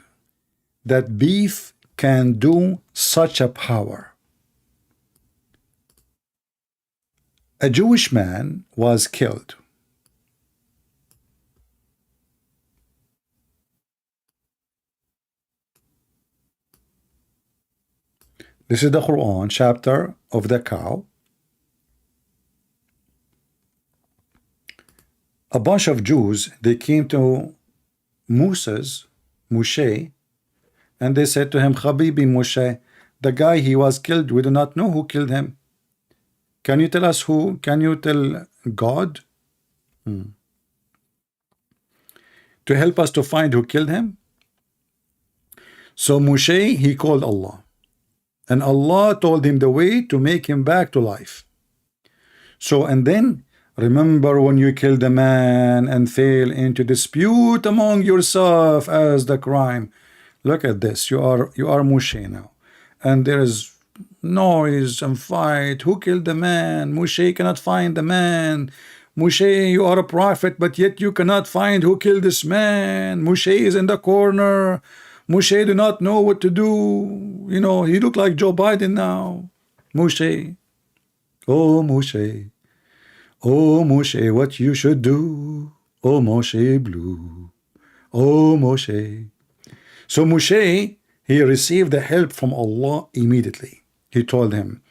that beef can do such a power. A Jewish man was killed. This is the Quran chapter of the cow. A bunch of Jews, they came to Moshe, and they said to him, Habibi Moshe, the guy he was killed, we do not know who killed him. Can you tell us who? Can you tell God to help us to find who killed him? So Moshe, he called Allah, and Allah told him the way to make him back to life. So, and then remember when you killed a man and fell into dispute among yourself as the crime. Look at this. You are Moshe now, and there is noise and fight. Who killed the man? Moshe cannot find the man. Moshe, you are a prophet, but yet you cannot find who killed this man. Moshe is in the corner. Moshe do not know what to do. You know, he look like Joe Biden now. Moshe. Oh, Moshe. Oh, Moshe, what you should do. Oh, Moshe blue. Oh, Moshe. So Moshe, he received the help from Allah immediately. He told him,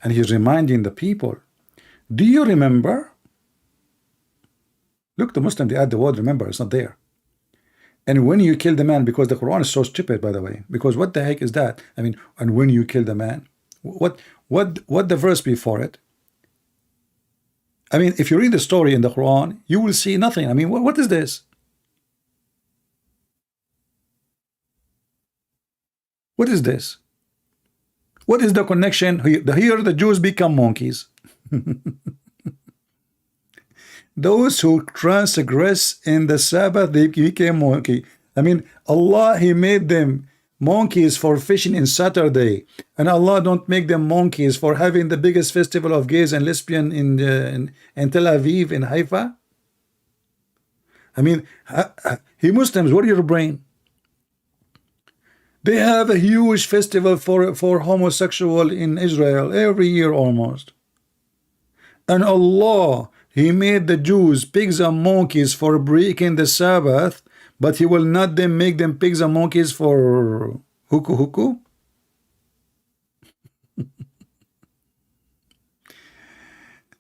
and he's reminding the people, do you remember? Look, the Muslim, they add the word remember, it's not there. And when you kill the man, because the Quran is so stupid, by the way, because what the heck is that? I mean, and when you kill the man, what the verse before it? I mean, if you read the story in the Quran, you will see nothing. I mean, what is this? What is this? What is the connection? Here the Jews become monkeys. Those who transgress in the Sabbath, they became monkey. I mean, Allah, he made them monkeys for fishing in Saturday, and Allah don't make them monkeys for having the biggest festival of gays and lesbian in Tel Aviv, in Haifa. I mean, he Muslims, what are your brain? They have a huge festival for homosexual in Israel every year almost. And Allah, he made the Jews pigs and monkeys for breaking the Sabbath, but he will not then make them pigs and monkeys for huku.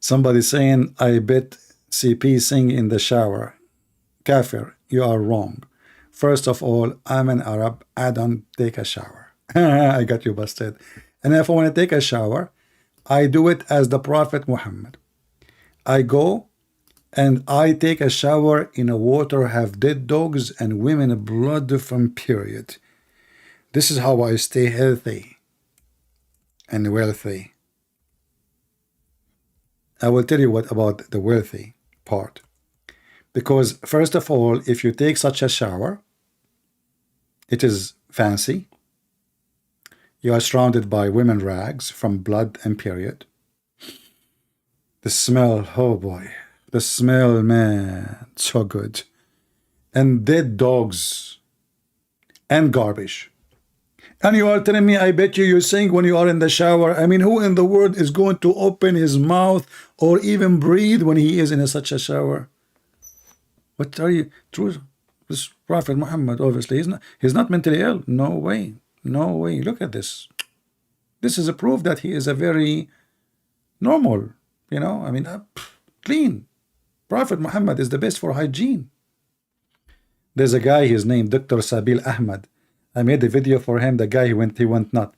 Somebody saying, I bet CP sing in the shower. Kafir, you are wrong. First of all, I'm an Arab. I don't take a shower. I got you busted. And if I want to take a shower, I do it as the Prophet Muhammad. I go and I take a shower in a water have dead dogs and women blood from period. This is how I stay healthy and wealthy. I will tell you what about the wealthy part. Because first of all, if you take such a shower, it is fancy. You are surrounded by women rags from blood and period. The smell, oh boy. The smell, man, so good. And dead dogs and garbage. And you are telling me, I bet you're saying when you are in the shower, I mean, who in the world is going to open his mouth or even breathe when he is in such a shower? What are you? True, this Prophet Muhammad, obviously, he's not mentally ill. No way. No way. Look at this. This is a proof that he is a very normal, you know, I mean, clean. Prophet Muhammad is the best for hygiene. There's a guy, his name, Dr. Sabil Ahmed. I made a video for him. The guy, he went not.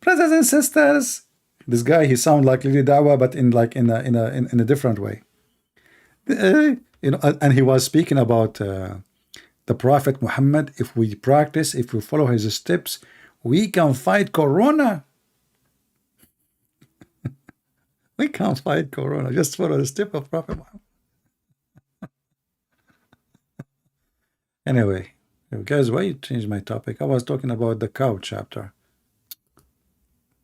Brothers and sisters, this guy, he sound like Lili Dawah, but in a different way. You know, and he was speaking about the Prophet Muhammad. If we practice, if we follow his steps, we can fight Corona. We can't fight Corona. Just follow the step of Prophet Muhammad. Anyway, guys, why you changed my topic? I was talking about the cow chapter.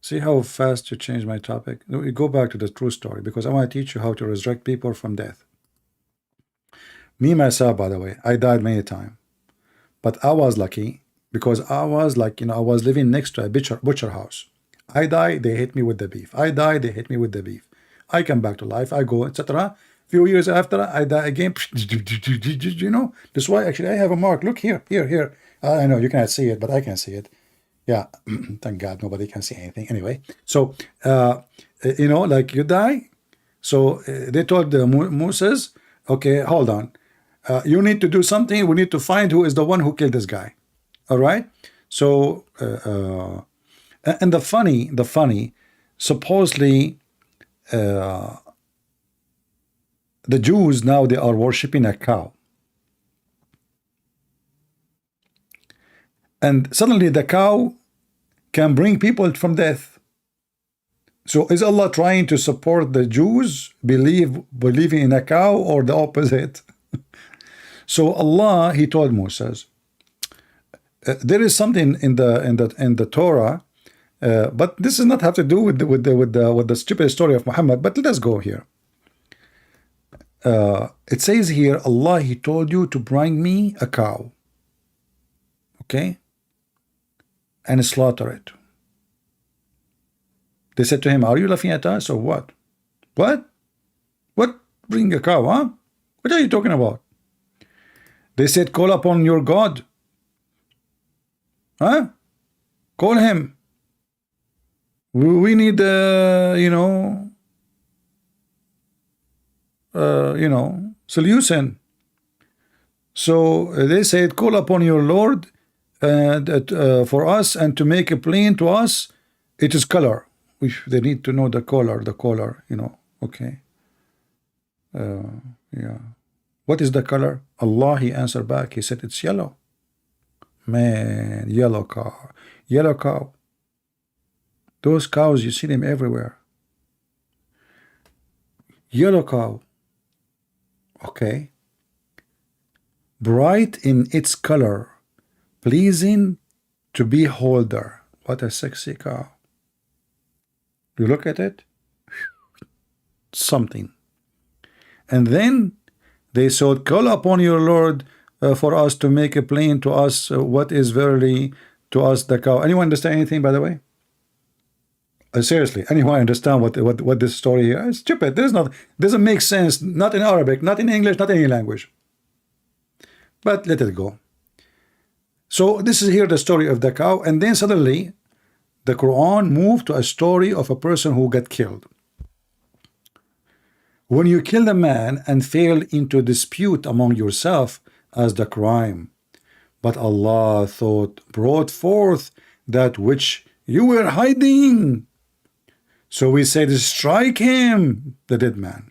See how fast you change my topic? We go back to the true story because I want to teach you how to resurrect people from death. Me, myself, by the way, I died many times. But I was lucky because I was like, you know, I was living next to a butcher house. I die, they hit me with the beef. I die, they hit me with the beef. I come back to life, I go, etc. Few years after, I die again. You know, that's why actually I have a mark. Look here, here. I know you cannot see it, but I can see it. Yeah, thank God nobody can see anything. Anyway, so, you know, like you die. So they told Moses, okay, hold on. You need to do something. We need to find who is the one who killed this guy. All right. So, and the funny, supposedly, the Jews now they are worshiping a cow. And suddenly the cow can bring people from death. So is Allah trying to support the Jews believing in a cow or the opposite? So Allah, he told Moses, there is something in the Torah, but this does not have to do with the stupid story of Muhammad. But let us go here. It says here, Allah, he told you to bring me a cow, okay, and slaughter it. They said to him, are you laughing at us or what? What? Bring a cow, huh? What are you talking about? They said, call upon your God. Huh? Call him. We need, you know, solution. So they said, call upon your Lord for us and to make a plain to us. It is color. They need to know the color, you know. Okay. Yeah. What is the color? Allah, he answered back. He said, it's yellow. Man, yellow cow. Those cows, you see them everywhere. Yellow cow. Okay. Bright in its color, pleasing to beholder. What a sexy cow. You look at it, something. And then they said, call upon your Lord for us to make a plain to us what is verily to us the cow. Anyone understand anything, by the way? Seriously, anyone understand what this story here is? Stupid. Doesn't make sense. Not in Arabic, not in English, not in any language. But let it go. So this is here the story of the cow, and then suddenly the Quran moved to a story of a person who got killed. When you kill a man and fail into dispute among yourself as the crime, but Allah brought forth that which you were hiding. So we said, strike him, the dead man,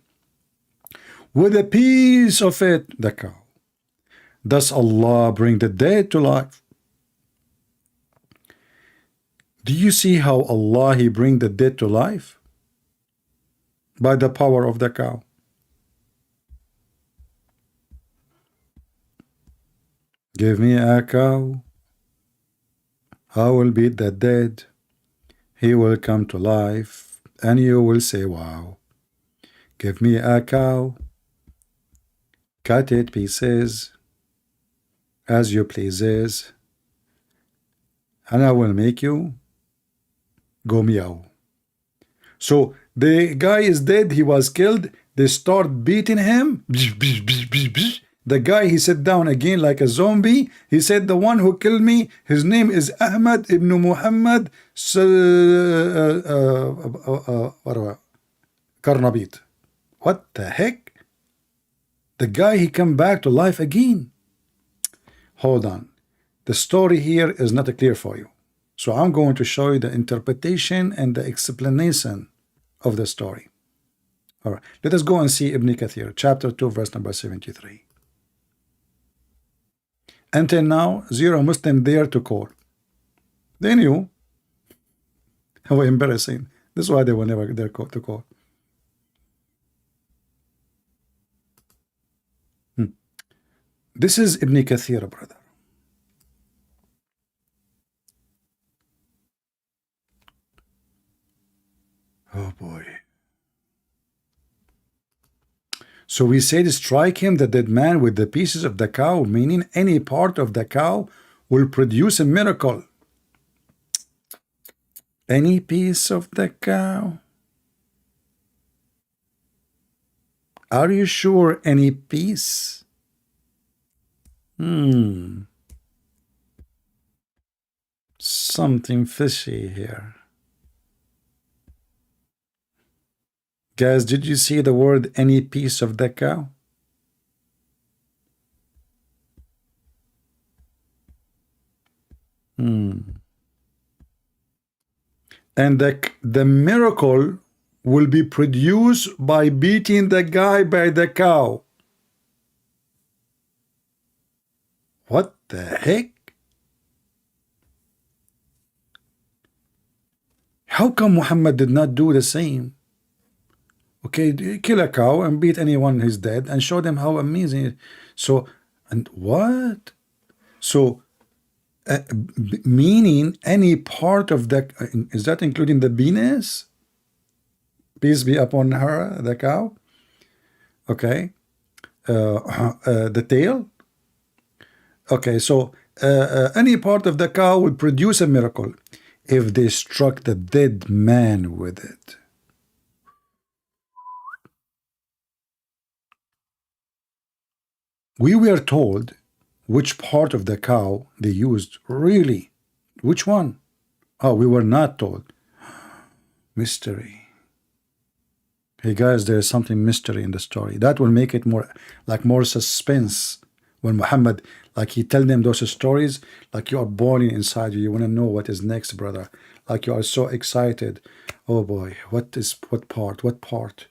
with a piece of it, the cow. Does Allah bring the dead to life? Do you see how Allah, He bring the dead to life? By the power of the cow. Give me a cow, I will beat the dead. He will come to life, and you will say, wow. Give me a cow, cut it pieces, as you pleases, and I will make you go meow. So the guy is dead, he was killed, they start beating him. The guy, he sat down again like a zombie. He said, the one who killed me, his name is Ahmed ibn Mohammed Karnabit. What the heck? The guy, he come back to life again. Hold on. The story here is not clear for you. So I'm going to show you the interpretation and the explanation of the story. All right. Let us go and see Ibn Kathir, chapter 2, verse number 73. Until now, zero Muslim there to call. They knew. How embarrassing. This is why they were never there to call. This is Ibn Kathir, brother. Oh boy. So we said, strike him, the dead man, with the pieces of the cow, meaning any part of the cow will produce a miracle. Any piece of the cow? Are you sure any piece? Something fishy here. Guys, did you see the word any piece of the cow? And the miracle will be produced by beating the guy by the cow. What the heck? How come Muhammad did not do the same? Okay, kill a cow and beat anyone who's dead and show them how amazing it is. So, and what? So, meaning any part of the, is that including the penis? Peace be upon her, the cow. Okay. The tail. Okay, so any part of the cow will produce a miracle if they struck the dead man with it. We were told which part of the cow they used. Really? Which one? Oh, we were not told. Mystery. Hey guys, there is something mystery in the story. That will make it more suspense. When Muhammad, like he tell them those stories, like you are boiling inside you. You want to know what is next, brother. Like you are so excited. Oh boy, what part? What part?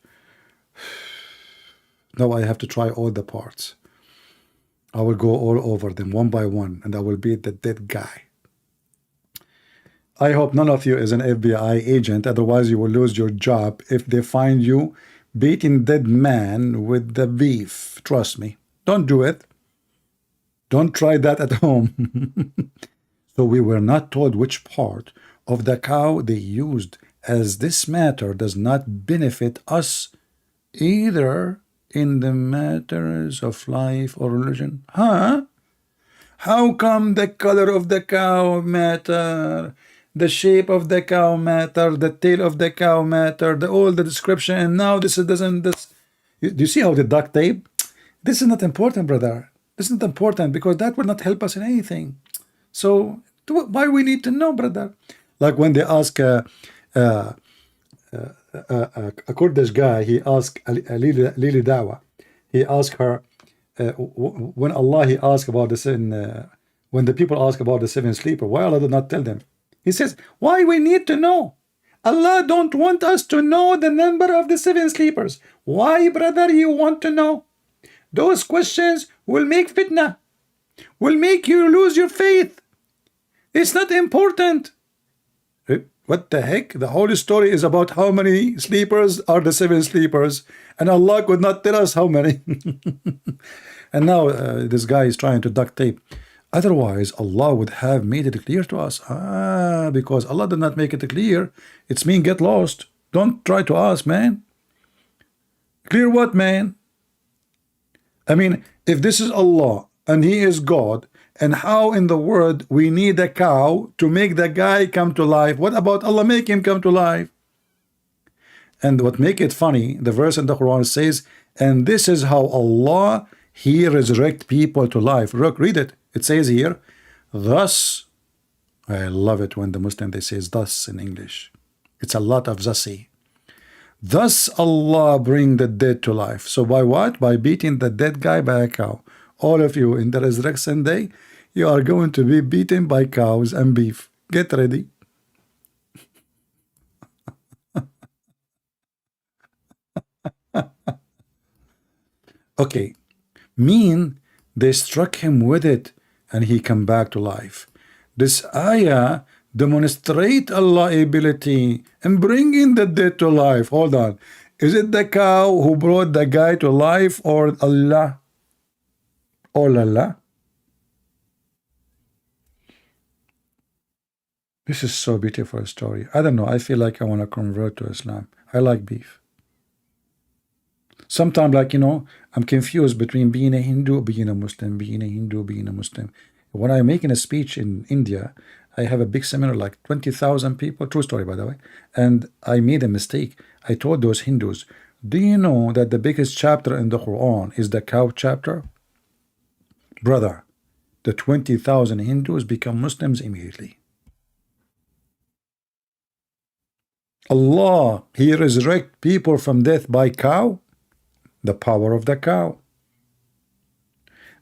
Now I have to try all the parts. I will go all over them one by one, and I will beat the dead guy. I hope none of you is an FBI agent, otherwise you will lose your job if they find you beating dead man with the beef. Trust me. Don't do it. Don't try that at home. So we were not told which part of the cow they used, as this matter does not benefit us either in the matters of life or religion. Huh? How come the color of the cow matter? The shape of the cow matter? The tail of the cow matter? All the description, and now this doesn't. Do you see how the duct tape? This is not important, brother. This is not important because that will not help us in anything. So why we need to know, brother? Like when they ask a Kurdish guy, he asked Lili Dawah, he asked her, when Allah, he asked about the sin, when the people ask about the seven sleeper, why Allah did not tell them? He says, why we need to know? Allah don't want us to know the number of the 7 sleepers. Why, brother, you want to know? Those questions will make fitna, will make you lose your faith. It's not important. What the heck? The whole story is about how many sleepers are the 7 sleepers, and Allah could not tell us how many. And now this guy is trying to duct tape. Otherwise, Allah would have made it clear to us. Because Allah did not make it clear, it's mean get lost. Don't try to ask, man. Clear what, man? I mean, if this is Allah and He is God, and how in the world we need a cow to make the guy come to life? What about Allah make him come to life? And what make it funny, the verse in the Quran says, and this is how Allah, He resurrect people to life. Look, read it. It says here, thus, I love it when the Muslim, they say thus in English. It's a lot of thusy. Thus Allah bring the dead to life. So by what? By beating the dead guy by a cow. All of you in the resurrection day, you are going to be beaten by cows and beef. Get ready. Okay. Mean they struck him with it and he come back to life. This ayah demonstrate Allah ability in bringing the dead to life. Hold on. Is it the cow who brought the guy to life or Allah? Or Allah? This is so beautiful story. I don't know. I feel like I want to convert to Islam. I like beef. Sometimes, like, you know, I'm confused between being a Hindu, being a Muslim, being a Hindu, being a Muslim. When I'm making a speech in India, I have a big seminar, like 20,000 people, true story, by the way, and I made a mistake. I told those Hindus, do you know that the biggest chapter in the Quran is the cow chapter? Brother, the 20,000 Hindus become Muslims immediately. Allah, He resurrect people from death by cow. The power of the cow.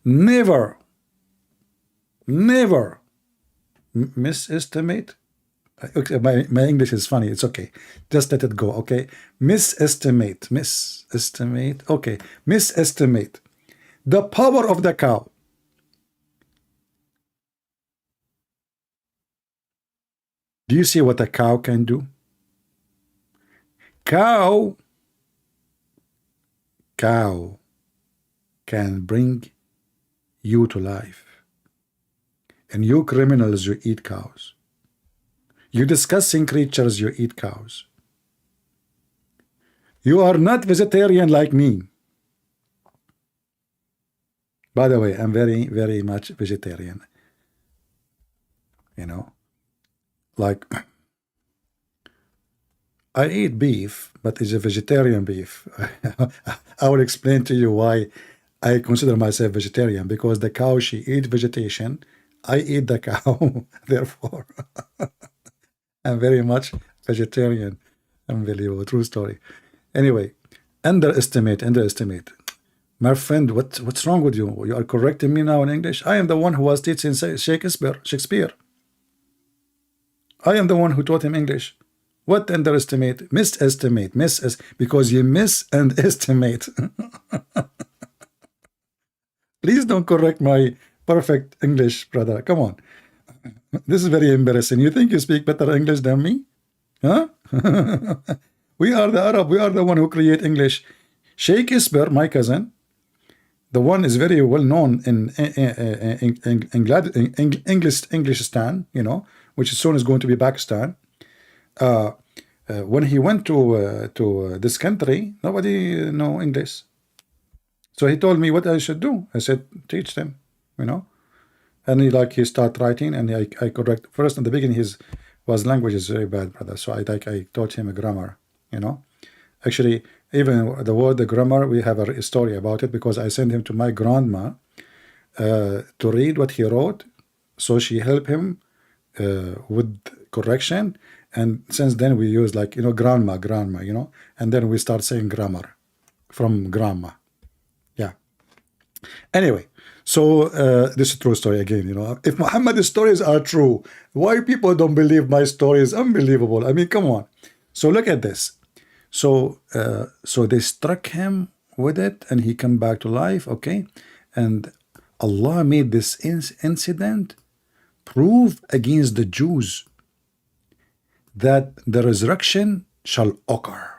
Never misestimate. Okay, my English is funny. It's okay. Just let it go. Okay. Misestimate. Okay. Misestimate the power of the cow. Do you see what a cow can do? Cow can bring you to life. And you criminals, you eat cows. You disgusting creatures, you eat cows. You are not vegetarian like me. By the way, I'm very, very much vegetarian. You know, like, I eat beef, but it's a vegetarian beef. I will explain to you why I consider myself vegetarian, because the cow, she eats vegetation. I eat the cow. Therefore, I'm very much vegetarian. Unbelievable, true story. Anyway, underestimate. My friend, what's wrong with you? You are correcting me now in English. I am the one who was teaching Shakespeare. I am the one who taught him English. What underestimate? Misestimate. Because you miss and estimate. Please don't correct my perfect English, brother. Come on. This is very embarrassing. You think you speak better English than me? Huh? We are the Arab. We are the one who create English. Shakespeare, my cousin, the one is very well known in Englistan, you know, which soon is going to be Pakistan. When he went to this country, nobody know English. So he told me what I should do. I said, teach them, you know. And he start writing, and I correct. First, in the beginning, his language is very bad, brother. So I taught him a grammar, you know. Actually, even the word the grammar, we have a story about it, because I sent him to my grandma to read what he wrote. So she helped him with correction. And since then we use, like, you know, grandma, you know, and then we start saying grammar from grandma. Yeah. Anyway, so this is a true story again, you know. If Muhammad's stories are true, why people don't believe my story is unbelievable. I mean, come on. So look at this. So so they struck him with it, and he come back to life. Okay, and Allah made this incident prove against the Jews that the resurrection shall occur.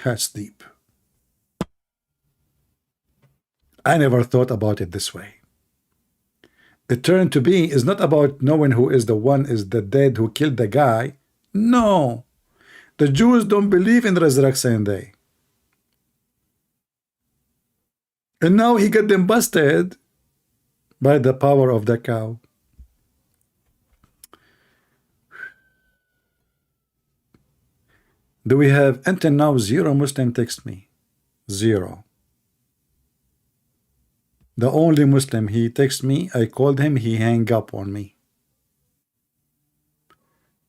That's deep. I never thought about it this way. The turn to be is not about knowing who is the one is the dead who killed the guy. No, the Jews don't believe in the resurrection day. And now he got them busted by the power of the cow. Do we have until now 0 Muslim text me? 0. The only Muslim, he texted me, I called him, he hang up on me.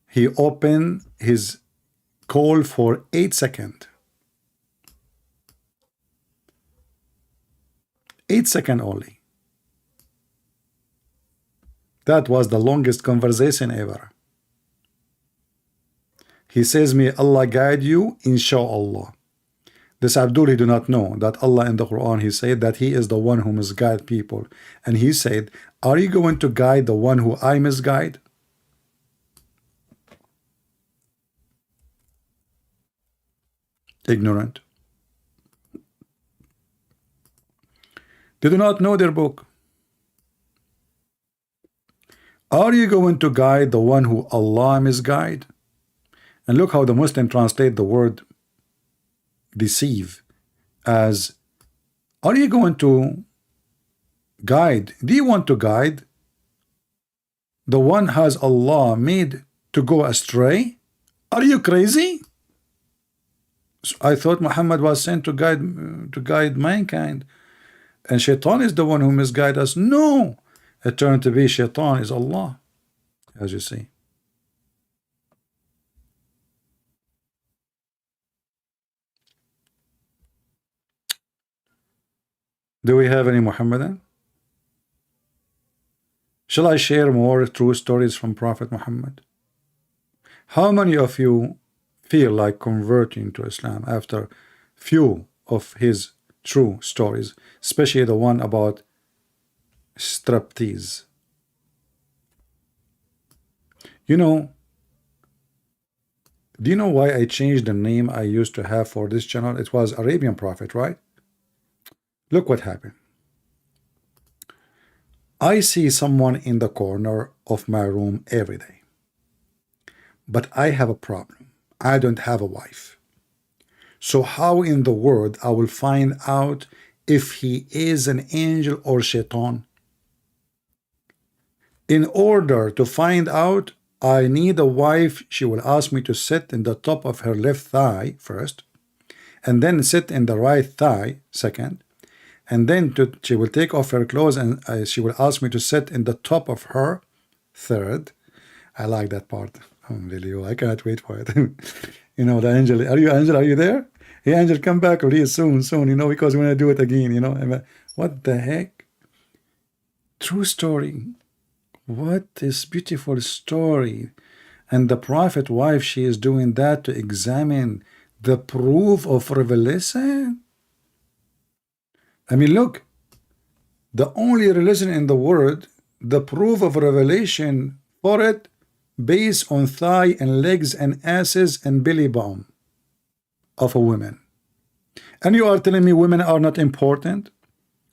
He opened his call for 8 seconds. 8 seconds only. That was the longest conversation ever. He says, may Allah guide you, inshallah. This Abdul, he do not know that Allah in the Quran, he said that he is the one who misguide people. And he said, are you going to guide the one who I misguide? Ignorant. They do not know their book. Are you going to guide the one who Allah misguide? And look how the Muslim translate the word deceive as, are you going to guide? Do you want to guide the one has Allah made to go astray? Are you crazy? I thought Muhammad was sent to guide mankind, and Shaitan is the one who misguide us. No, it turned to be Shaitan is Allah, as you see. Do we have any Muhammadan? Shall I share more true stories from Prophet Muhammad? How many of you feel like converting to Islam after few of his true stories, especially the one about striptease? You know, do you know why I changed the name I used to have for this channel? It was Arabian Prophet, right? Look what happened. I see someone in the corner of my room every day. But I have a problem. I don't have a wife. So how in the world I will find out if he is an angel or shaitan? In order to find out, I need a wife. She will ask me to sit in the top of her left thigh first, and then sit in the right thigh second, and then she will take off her clothes and she will ask me to sit in the top of her third. I like that part. Oh, really, I cannot wait for it. You know, the angel. Are you angel? Are you there? Hey, angel, come back really soon. You know, because we're gonna do it again. You know, what the heck? True story. What is beautiful story. And the prophet wife, she is doing that to examine the proof of revelation. I mean, look, the only religion in the world, the proof of revelation for it, based on thigh and legs and asses and belly bump of a woman. And you are telling me women are not important?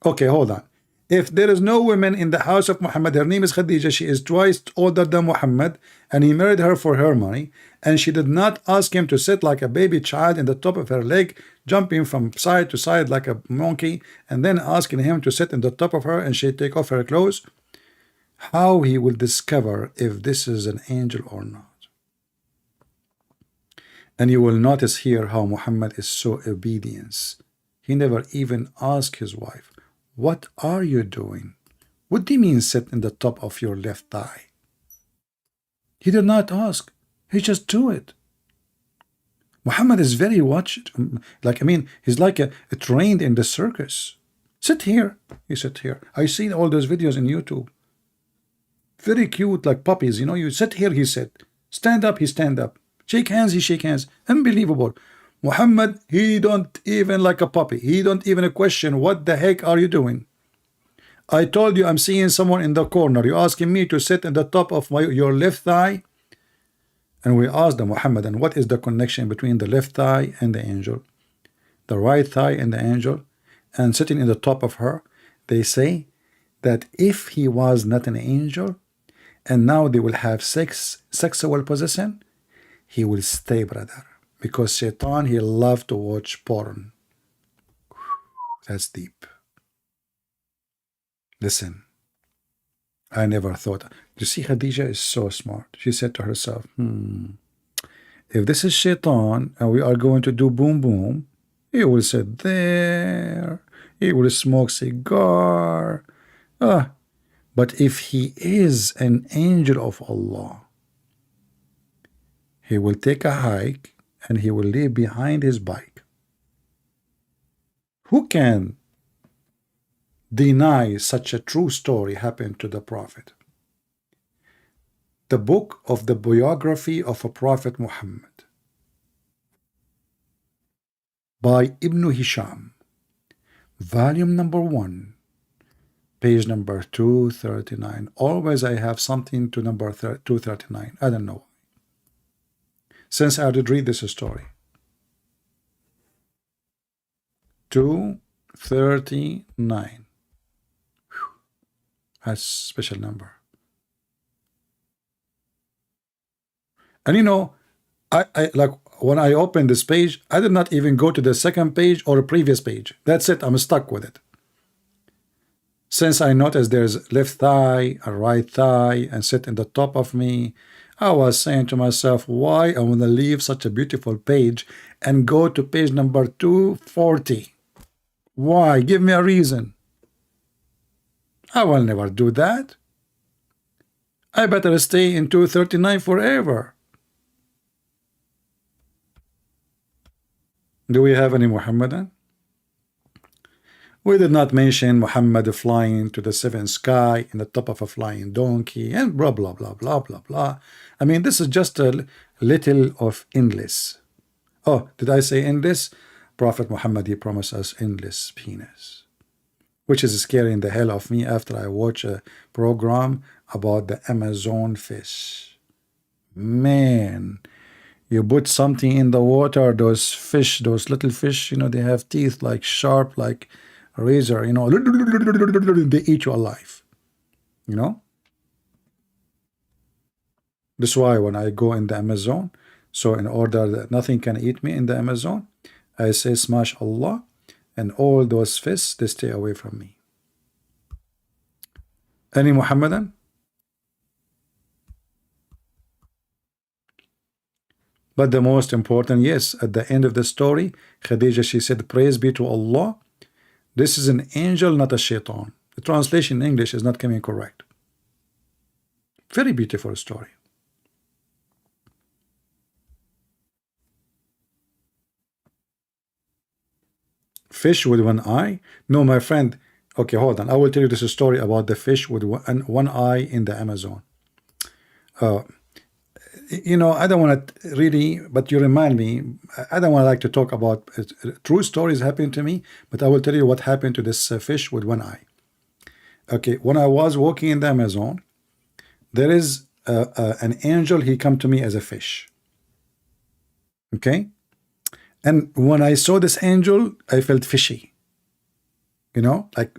Okay, hold on. If there is no woman in the house of Muhammad, her name is Khadija, she is twice older than Muhammad, and he married her for her money, and she did not ask him to sit like a baby child in the top of her leg, jumping from side to side like a monkey, and then asking him to sit in the top of her and she take off her clothes. How he will discover if this is an angel or not? And you will notice here how Muhammad is so obedient. He never even asked his wife, what are you doing? What do you mean sit in the top of your left thigh? He did not ask. He just do it. Muhammad is very watched. Like, I mean, he's like a trained in the circus. Sit here. He sit here. I seen all those videos in YouTube. Very cute, like puppies. You know, you sit here, he said. Stand up, he stand up. Shake hands, he shake hands. Unbelievable. Muhammad, he don't even like a puppy. He don't even question, what the heck are you doing? I told you I'm seeing someone in the corner. You're asking me to sit in the top of your left thigh? And we asked the Muhammad, and what is the connection between the left thigh and the angel? The right thigh and the angel? And sitting in the top of her? They say that if he was not an angel, and now they will have sexual possession, he will stay, brother. Because Shaitan, he loved to watch porn. That's deep. Listen, I never thought. You see, Khadija is so smart. She said to herself, if this is Shaitan and we are going to do boom boom, he will sit there, he will smoke cigar. But if he is an angel of Allah, he will take a hike and he will leave behind his bike. Who can deny such a true story happened to the Prophet? The book of the biography of a Prophet Muhammad by Ibn Hisham, volume number 1, page number 239. Always I have something to number 239. I don't know. Since I did read this story. 239. That's a special number. And you know, I like when I opened this page, I did not even go to the second page or the previous page. That's it. I'm stuck with it. Since I noticed there's left thigh, a right thigh, and sit in the top of me, I was saying to myself, why I want to leave such a beautiful page and go to page number 240? Why? Give me a reason. I will never do that. I better stay in 239 forever. Do we have any Muhammadan? We did not mention Muhammad flying to the seventh sky in the top of a flying donkey and blah, blah, blah, blah, blah, blah. I mean, this is just a little of endless. Oh, did I say endless? Prophet Muhammad, he promised us endless penis, which is scaring the hell of me after I watch a program about the Amazon fish. Man, you put something in the water, those fish, those little fish, you know, they have teeth like sharp, like a razor, you know, they eat you alive, you know. That's why when I go in the Amazon, so in order that nothing can eat me in the Amazon, I say smash Allah, and all those fish, they stay away from me. Any Muhammadan? But the most important, yes, at the end of the story, Khadija, she said, praise be to Allah. This is an angel, not a shaitan. The translation in English is not coming correct. Very beautiful story. Fish with one eye? No, my friend. Okay, hold on. I will tell you this story about the fish with one eye in the Amazon. You know, I don't want to really, but you remind me, I don't want to like to talk about true stories happening to me, but I will tell you what happened to this fish with one eye. Okay, when I was walking in the Amazon, there is an angel, he come to me as a fish. Okay? And when I saw this angel, I felt fishy. You know, like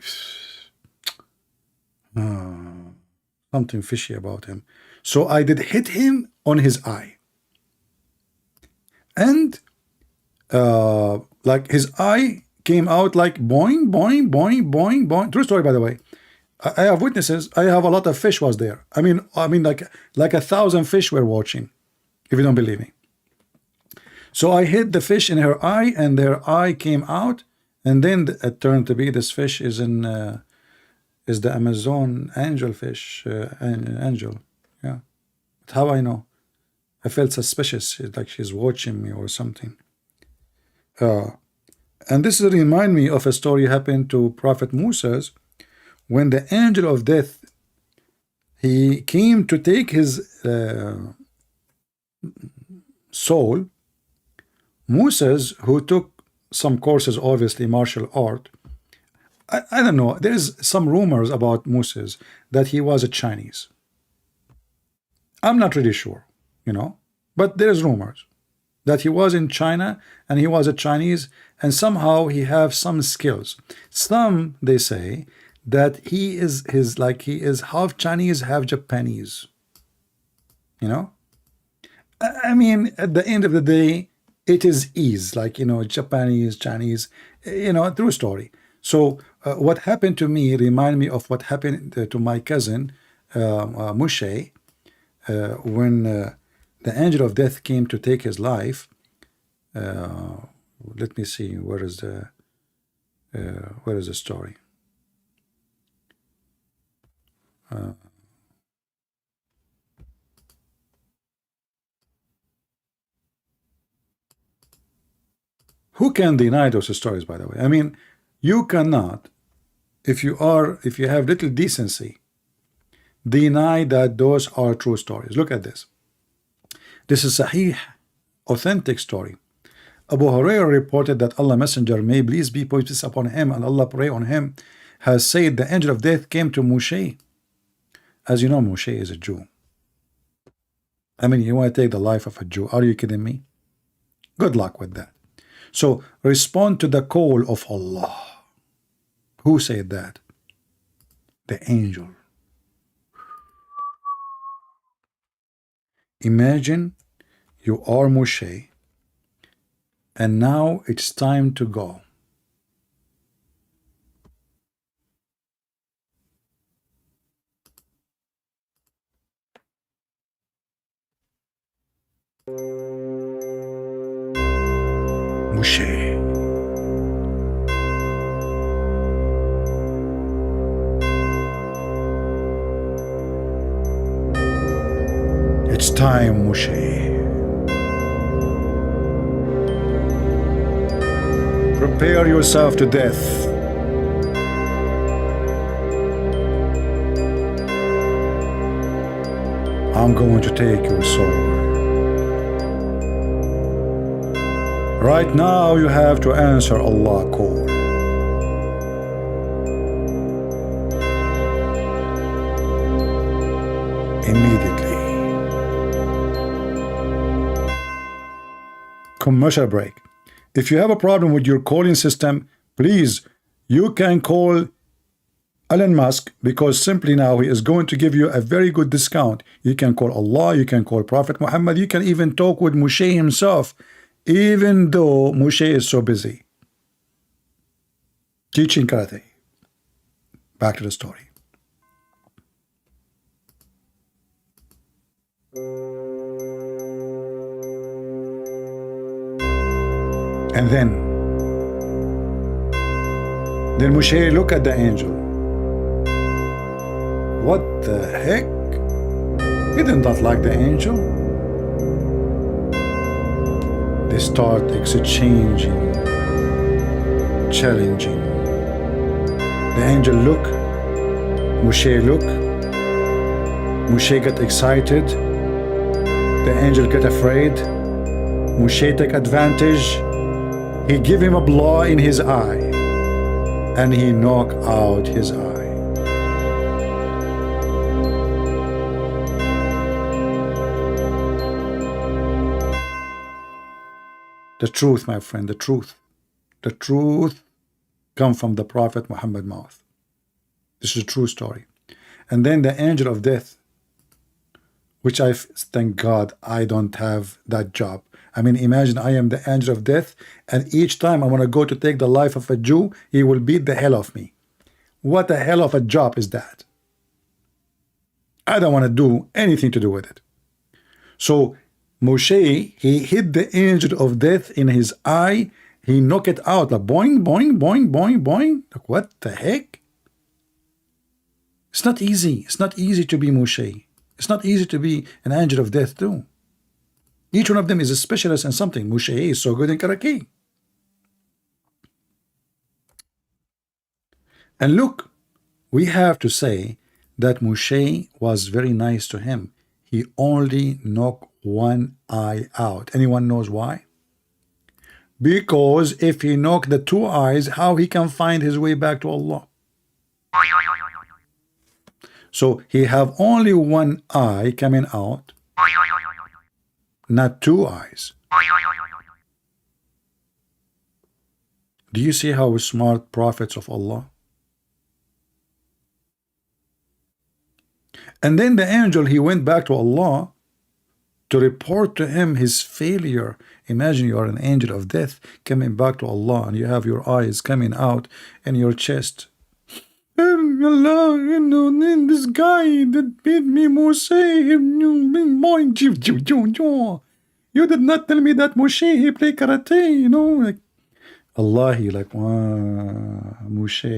something fishy about him. So I did hit him on his eye. And like his eye came out like boing, boing, boing, boing, boing. True story, by the way. I have witnesses. I have a lot of fish was there. I mean like 1,000 fish were watching, if you don't believe me. So I hit the fish in her eye, and their eye came out, and then it turned to be this fish is the Amazon angel fish, angel. Yeah. But how I know? I felt suspicious, like she's watching me or something. And this remind me of a story happened to Prophet Moses, when the angel of death, he came to take his soul, Moses, who took some courses, obviously martial art, I don't know, there's some rumors about Moses that he was a Chinese. I'm not really sure, but there's rumors that he was in China and he was a Chinese, and somehow he have some skills. Some, they say that he is he is half Chinese, half Japanese. I mean, at the end of the day, it is ease, Japanese, Chinese, true story. So what happened to me remind me of what happened to my cousin Moshe when the angel of death came to take his life. Let me see, where is the story? Who can deny those stories, by the way? I mean, you cannot, if you have little decency, deny that those are true stories. Look at this. This is Sahih, authentic story. Abu Hurairah reported that Allah Messenger, may please be peace upon him and Allah pray on him, has said the angel of death came to Moshe. As you know, Moshe is a Jew. I mean, you want to take the life of a Jew? Are you kidding me? Good luck with that. So respond to the call of Allah. Who said that? The angel. Imagine you are Moshe, and now it's time to go. Moshe. It's time, Moshe. Prepare yourself to death. I'm going to take your soul. Right now you have to answer Allah's call. Immediately. Commercial break. If you have a problem with your calling system, please, you can call Elon Musk, because simply now he is going to give you a very good discount. You can call Allah, you can call Prophet Muhammad, you can even talk with Moshe himself, even though Moshe is so busy teaching karate. Back to the story. And then Moshe look at the angel. What the heck? He did not like the angel. They start exchanging, challenging. The angel look, Moshe look. Moshe got excited. The angel get afraid. Moshe take advantage. He give him a blow in his eye, and he knock out his eye. The truth, my friend, the truth. The truth come from the Prophet Muhammad mouth. This is a true story. And then the angel of death, which thank God I don't have that job. I mean, imagine I am the angel of death, and each time I want to go to take the life of a Jew, he will beat the hell of me. What the hell of a job is that? I don't want to do anything to do with it. So Moshe, he hit the angel of death in his eye. He knocked it out, like boing, boing, boing, boing, boing. Like, what the heck? It's not easy. It's not easy to be Moshe. It's not easy to be an angel of death too. Each one of them is a specialist in something. Moshe is so good in karate. And look, we have to say that Moshe was very nice to him. he only knocked one eye out. Anyone knows why? Because if he knocked the two eyes, how he can find his way back to Allah? So he have only one eye coming out, not two eyes. Do you see how smart prophets of Allah? And then the angel, he went back to Allah to report to him his failure. Imagine you are an angel of death coming back to Allah and you have your eyes coming out in your chest. Allah, you know, this guy that beat me, Moshe, you did not tell me that Moshe, he play karate, you know, like Allah, he like, Moshe,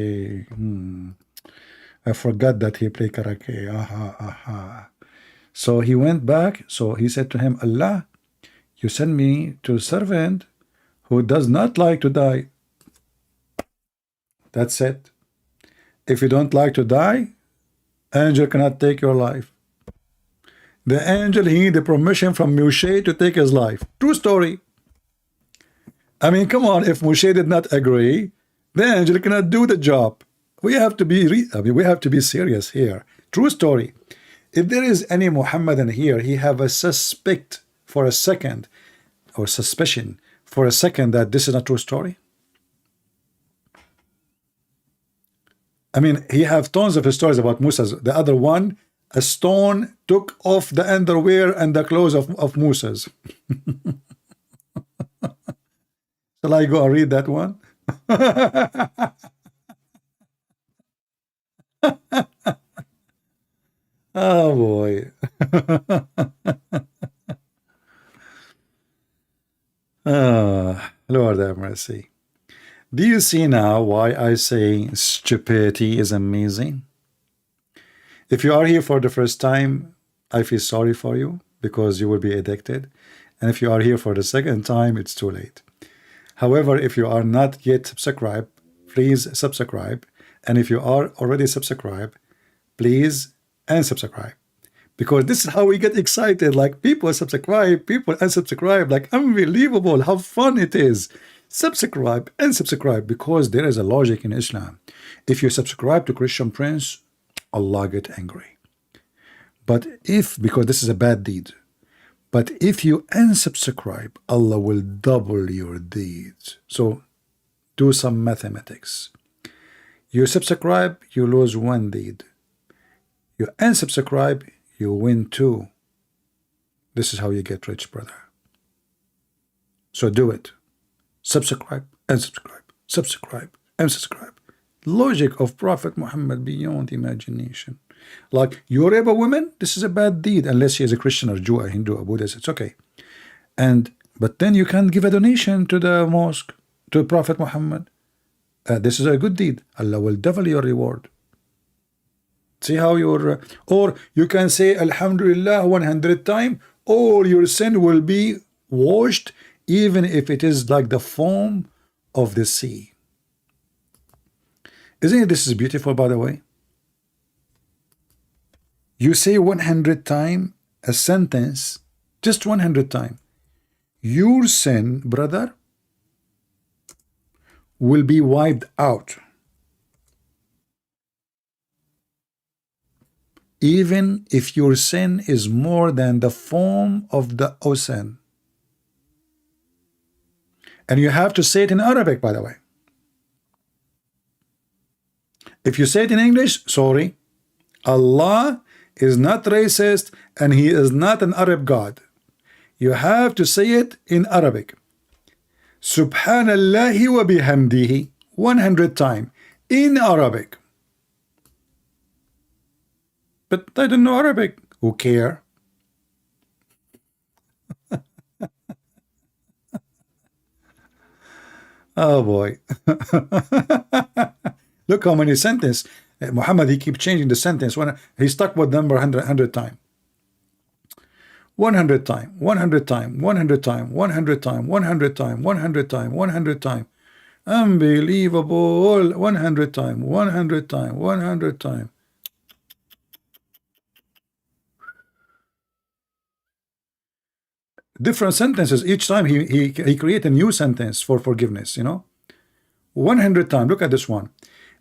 I forgot that he play karate. So he went back. So he said to him, Allah, you send me to a servant who does not like to die. That's it. If you don't like to die, angel cannot take your life. The angel, he needed permission from Moshe to take his life. True story. I mean, come on, if Moshe did not agree, the angel cannot do the job. We have to be we have to be serious here. True story. If there is any Mohammedan here, he have a suspect for a second, or suspicion for a second that this is not true story. I mean, he have tons of stories about Musa. The other one, a stone took off the underwear and the clothes of Musa's. Shall I go and read that one? Oh boy. Lord have mercy. Do you see now why I say stupidity is amazing? If you are here for the first time, I feel sorry for you because you will be addicted. And if you are here for the second time, it's too late. However, if you are not yet subscribed, please subscribe. And if you are already subscribed, please unsubscribe. Because this is how we get excited. Like, people subscribe, people unsubscribe. Like, unbelievable how fun it is. Subscribe and subscribe, because there is a logic in Islam. If you subscribe to Christian Prince, Allah get angry. But if, because this is a bad deed, but if you unsubscribe, Allah will double your deeds. So do some mathematics. You subscribe, you lose one deed. You unsubscribe, you win two. This is how you get rich, brother. So do it. Subscribe, unsubscribe, subscribe, unsubscribe. Logic of Prophet Muhammad beyond imagination. Like, you rape a woman, this is a bad deed, unless she is a Christian or Jew, a Hindu, a Buddhist, it's okay. But then you can give a donation to the mosque, to Prophet Muhammad. This is a good deed. Allah will double your reward. See how your, or you can say Alhamdulillah 100 times, all your sin will be washed, even if it is like the foam of the sea. Isn't it, this is beautiful, by the way? You say 100 times a sentence, just 100 times. Your sin, brother, will be wiped out. Even if your sin is more than the foam of the ocean. And you have to say it in Arabic, by the way. If you say it in English, sorry. Allah is not racist and he is not an Arab God. You have to say it in Arabic. Subhanallahi wa bihamdihi 100 times in Arabic. But I don't know Arabic. Who care? Oh boy. Look how many sentences. Muhammad, he keeps changing the sentence. When he stuck with number 100 times. 100 times, 100 times, 100 times, 100 times, 100 times, 100 times, 100 times. Unbelievable. 100 times, 100 times, 100 times. different sentences each time. He create a new sentence for forgiveness, 100 times. Look at this one,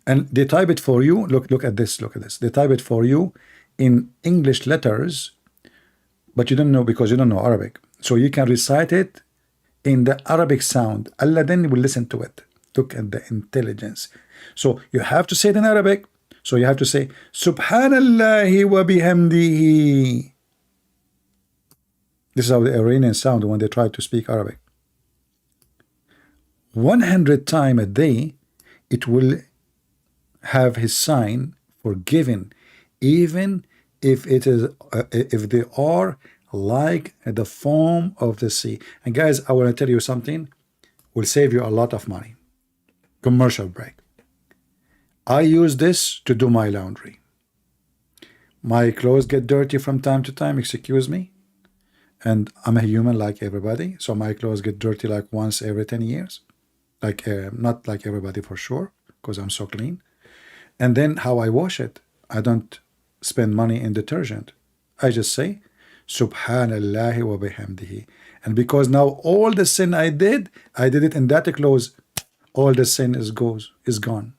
and they type it for you. Look at this. They type it for you in English letters, but you don't know because you don't know Arabic. So you can recite it in the Arabic sound. Allah then will listen to it. Look at the intelligence. So you have to say it in Arabic. So you have to say Subhanallah wa bihamdihi. This is how the Iranians sound when they try to speak Arabic. 100 times a day, it will have his sign forgiven, even if it is if they are like the foam of the sea. And guys, I want to tell you something will save you a lot of money. Commercial break. I use this to do my laundry. My clothes get dirty from time to time, excuse me. And I'm a human like everybody, so my clothes get dirty like once every 10 years. Like not like everybody for sure, because I'm so clean. And then how I wash it, I don't spend money in detergent. I just say Subhanallah wa bihamdihi. And because now all the sin I did it in that clothes. All the sin is gone.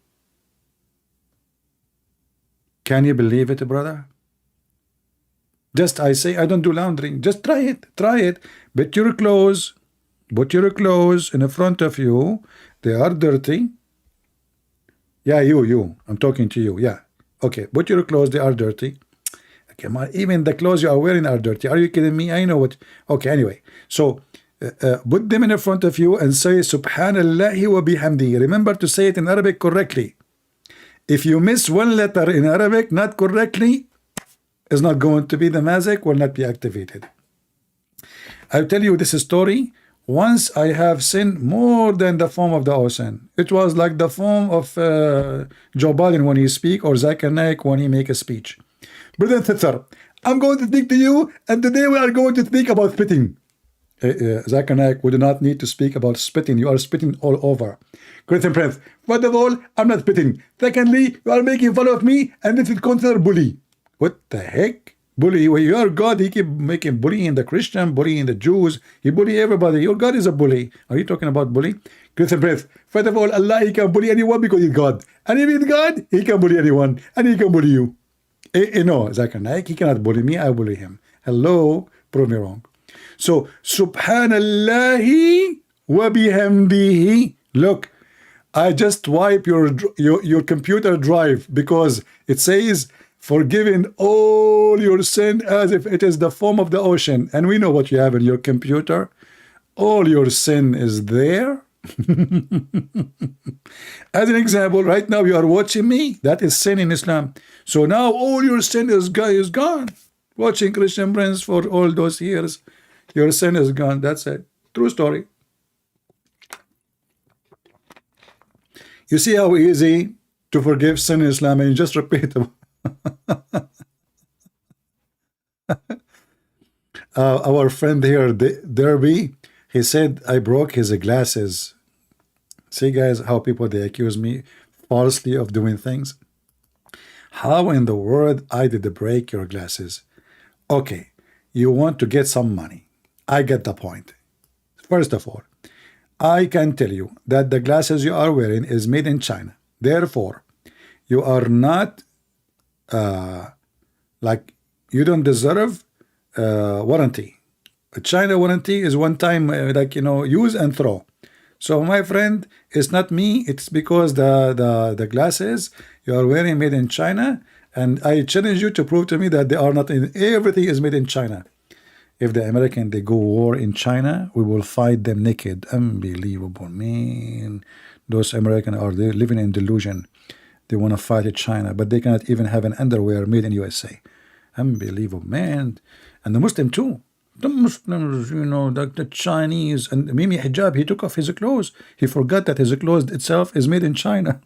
Can you believe it, brother? Just I say I don't do laundry. Just try it. Put your clothes in front of you. They are dirty. Yeah, you. I'm talking to you. Yeah. Okay. Put your clothes. They are dirty. Okay, even the clothes you are wearing are dirty. Are you kidding me? I know what. Okay. Anyway, so put them in front of you and say Subhanallah wa bihamdihi. Remember to say it in Arabic correctly. If you miss one letter in Arabic not correctly, it's not going to be, the magic will not be activated. I'll tell you this story. Once I have sinned more than the foam of the ocean. It was like the foam of Joe Biden when he speak, or Zakir Naik when he make a speech. Brother and sister, I'm going to speak to you, and today we are going to speak about spitting. Zakir Naik, we do not need to speak about spitting. You are spitting all over. Christian Prince, first of all, I'm not spitting. Secondly, you are making fun of me, and this is considered bully. What the heck? Bully? Well, your God, he keep making bullying the Christian, bullying the Jews. He bully everybody. Your God is a bully. Are you talking about bully? Christian Prince, first of all, Allah, he can bully anyone because he's God. And if he's God, he can bully anyone. And he can bully you. No, Zakir Naik, he cannot bully me. I bully him. Hello? Prove me wrong. So, Subhanallahi wa bihamdihi. Look, I just wipe your computer drive because it says forgiving all your sin as if it is the foam of the ocean. And we know what you have in your computer. All your sin is there. As an example, right now you are watching me. That is sin in Islam. So now all your sin is gone. Watching Christian Prince for all those years. Your sin is gone. That's it. True story. You see how easy to forgive sin in Islam, and you just repeat it. Our friend here, Derby, he said I broke his glasses. See, guys, how people, they accuse me falsely of doing things. How in the world I did break your glasses? Okay, you want to get some money. I get the point. First of all, I can tell you that the glasses you are wearing is made in China. Therefore, you are not like, you don't deserve warranty. A China warranty is one time, use and throw. So my friend, it's not me. It's because the glasses you are wearing made in China, and I challenge you to prove to me that they are not. Everything is made in China. If the American, they go war in China, we will fight them naked. Unbelievable, man. Those Americans are living in delusion. They want to fight China, but they cannot even have an underwear made in USA. Unbelievable, man. And the Muslim too. The Muslims, the Chinese, and Mimi Hijab, he took off his clothes. He forgot that his clothes itself is made in China.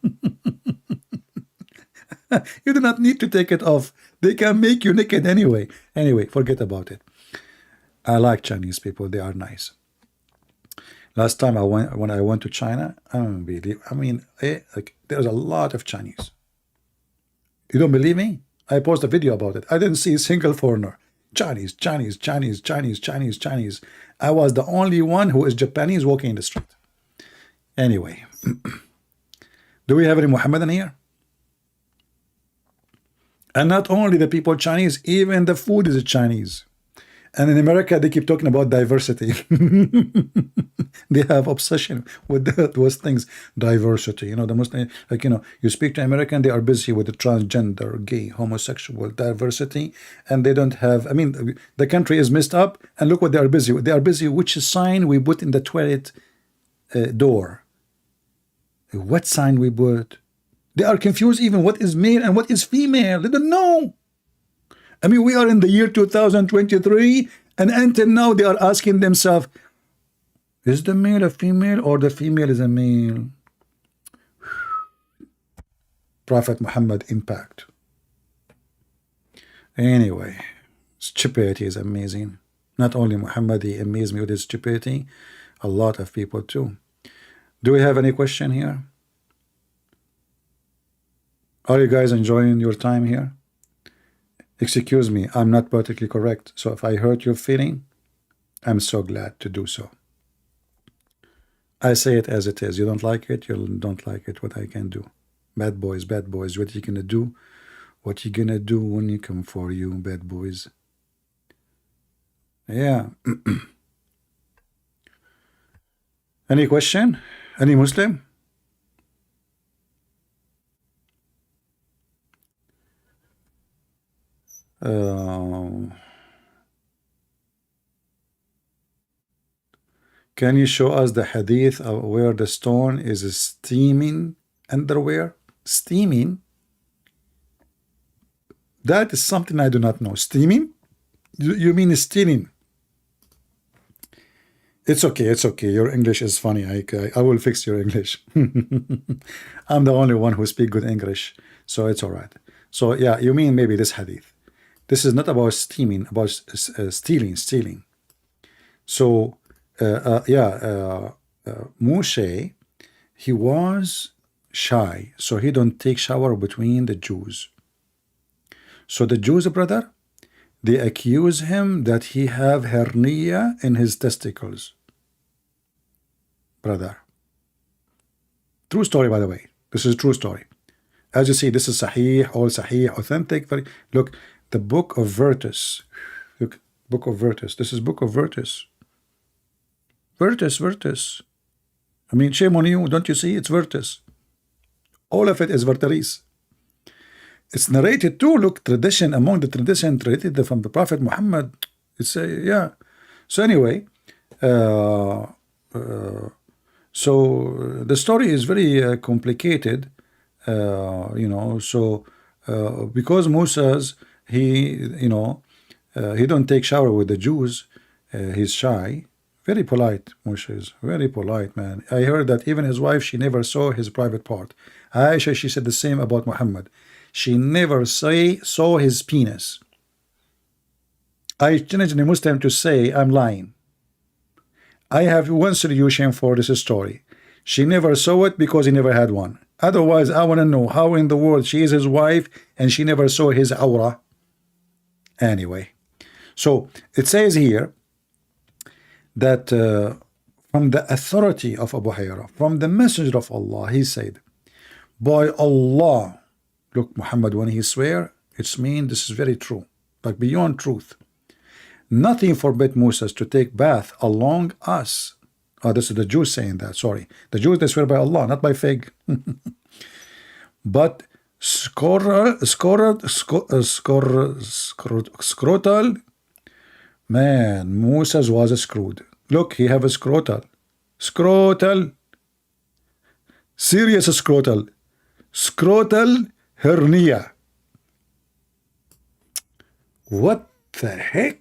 You do not need to take it off. They can make you naked anyway. Anyway, forget about it. I like Chinese people. They are nice. Last time when I went to China, there's a lot of Chinese. You don't believe me? I posted a video about it. I didn't see a single foreigner. Chinese, Chinese, Chinese, Chinese, Chinese, Chinese. I was the only one who is Japanese walking in the street. Anyway, do we have any Mohammedan here? And not only the people Chinese, even the food is Chinese. And in America, they keep talking about diversity. They have obsession with those things. Diversity, you know, the Muslim, like, you know, you speak to American, they are busy with the transgender, gay, homosexual, diversity, and they don't have, I mean, the country is messed up, and look what they are busy with. They are busy which sign we put in the toilet door. What sign we put? They are confused even what is male and what is female. They don't know. I mean, we are in the year 2023, and until now they are asking themselves, is the male a female or the female is a male? Prophet Muhammad impact. Anyway, stupidity is amazing. Not only Muhammad, he amazed me with his stupidity, a lot of people too. Do we have any question here? Are you guys enjoying your time here? Excuse me, I'm not politically correct, so if I hurt your feeling, I'm so glad to do so. I say it as it is. You don't like it, you don't like it. What I can do. Bad boys, what you gonna do? What you gonna do when you come for you, bad boys? Yeah. Any question? Any Muslim? Can you show us the hadith of where the stone is steaming underwear? Steaming? That is something I do not know. Steaming? You mean steaming? It's okay, it's okay. Your English is funny. I will fix your English. I'm the only one who speaks good English, so it's all right. So yeah, you mean maybe this hadith. This is not about steaming, about stealing. So Moshe, he was shy, so he don't take shower between the Jews. So the Jews, brother, they accuse him that he have hernia in his testicles. Brother. True story, by the way. This is a true story. As you see, this is Sahih, all Sahih, authentic. Look, the book of Virtus. Look, book of Virtus. This is book of Virtus. Virtus. I mean, shame on you. Don't you see? It's Virtus. All of it is Verteris. It's narrated too. Look, tradition among the tradition tradited from the Prophet Muhammad. It's yeah. So anyway, so the story is very complicated. You know, so because Moses, he don't take shower with the Jews. He's shy. Very polite, Moshe is very polite, man. I heard that even his wife, she never saw his private part. Aisha, she said the same about Muhammad. She never saw his penis. I challenge a Muslim to say I'm lying. I have one solution for this story. She never saw it because he never had one. Otherwise, I want to know how in the world she is his wife and she never saw his aura. Anyway, so it says here that from the authority of Abu Hurairah, from the messenger of Allah, he said, by Allah, look, Muhammad, when he swear, it's mean this is very true, but beyond truth. Nothing forbid Moses to take bath along us. Oh, this is the Jews saying that, sorry. The Jews, they swear by Allah, not by fig. But scrotal, man, Moses was screwed. Look, he have a scrotal. Serious scrotal hernia. What the heck?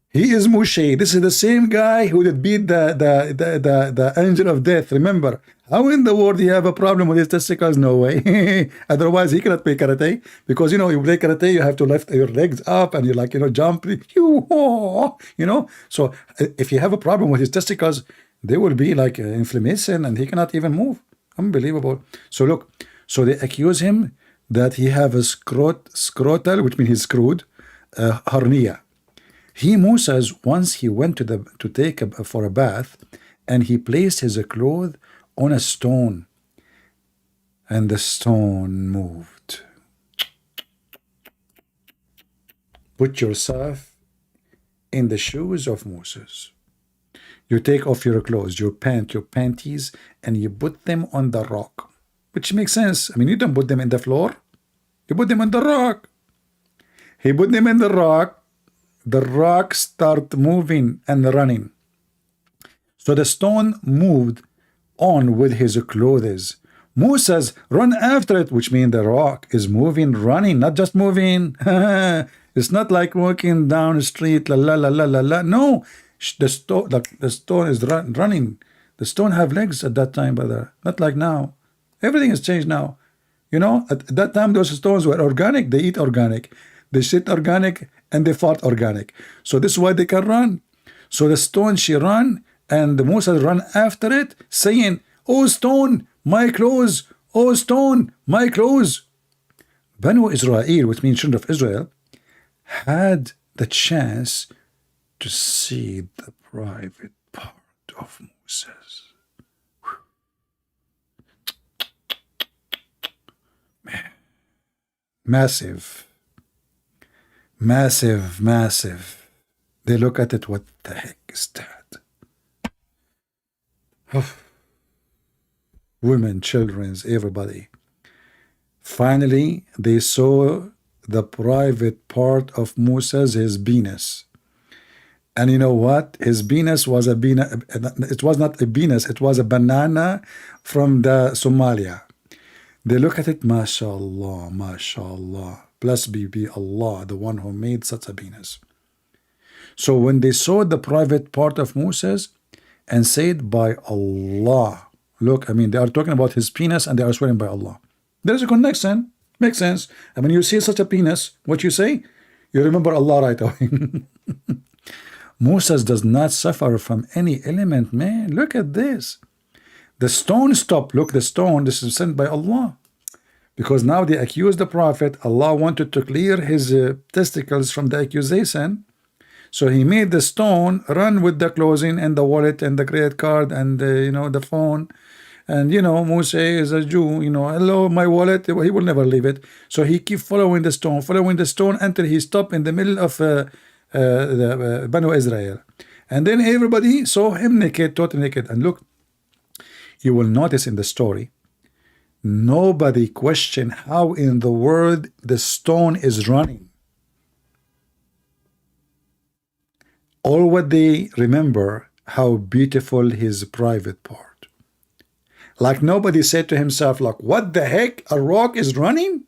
He is Moshe. This is the same guy who did beat the angel of death. Remember, how in the world do you have a problem with his testicles? No way. Otherwise, he cannot play karate, because you play karate, you have to lift your legs up and you jump. So if you have a problem with his testicles, they will be like inflammation, and he cannot even move. Unbelievable. So look, so they accuse him that he have a scrotal, which means he's screwed. hernia. Moses, once he went to take for a bath, and he placed his clothes on a stone, and the stone moved. Put yourself in the shoes of Moses. You take off your clothes, your panties, and you put them on the rock, which makes sense. I mean, you don't put them in the floor. You put them on the rock. He put them in the rock. The rock started moving and running. So the stone moved on with his clothes. Moses run after it, which means the rock is moving, running, not just moving. It's not like walking down the street, la la la la la la. No, the stone is running. The stone have legs at that time, brother. Not like now. Everything has changed now. You know, at that time those stones were organic. They eat organic. They shit organic and they fart organic. So this is why they can run. So the stone, she ran, and the Moses run after it, saying, "Oh stone, my clothes! Oh stone, my clothes!" Banu Israel, which means children of Israel, had the chance to see the private part of Moses. Man. Massive. Massive, massive. They look at it, what the heck is that? Women, children, everybody. Finally, they saw the private part of Moses, his penis. And you know what? His penis was a penis. It was not a penis. It was a banana from the Somalia. They look at it, mashallah, mashallah. Blessed be Allah, the one who made such a penis. So when they saw the private part of Moses and said, by Allah, look, I mean, they are talking about his penis and they are swearing by Allah. There is a connection. Makes sense. And when you see such a penis, what you say? You remember Allah right away. Moses does not suffer from any element, man. Look at this. The stone stopped. Look, the stone, this is sent by Allah. Because now they accuse the prophet. Allah wanted to clear his testicles from the accusation. So he made the stone run with the clothing and the wallet and the credit card and you know, the phone. And you know, Moses is a Jew, you know, hello, my wallet, he will never leave it. So he keep following the stone until he stopped in the middle of the Banu Israel. And then everybody saw him naked, totally naked. And look, you will notice in the story, nobody questioned how in the world the stone is running. All what they remember, how beautiful his private part. Like nobody said to himself, like, what the heck? A rock is running?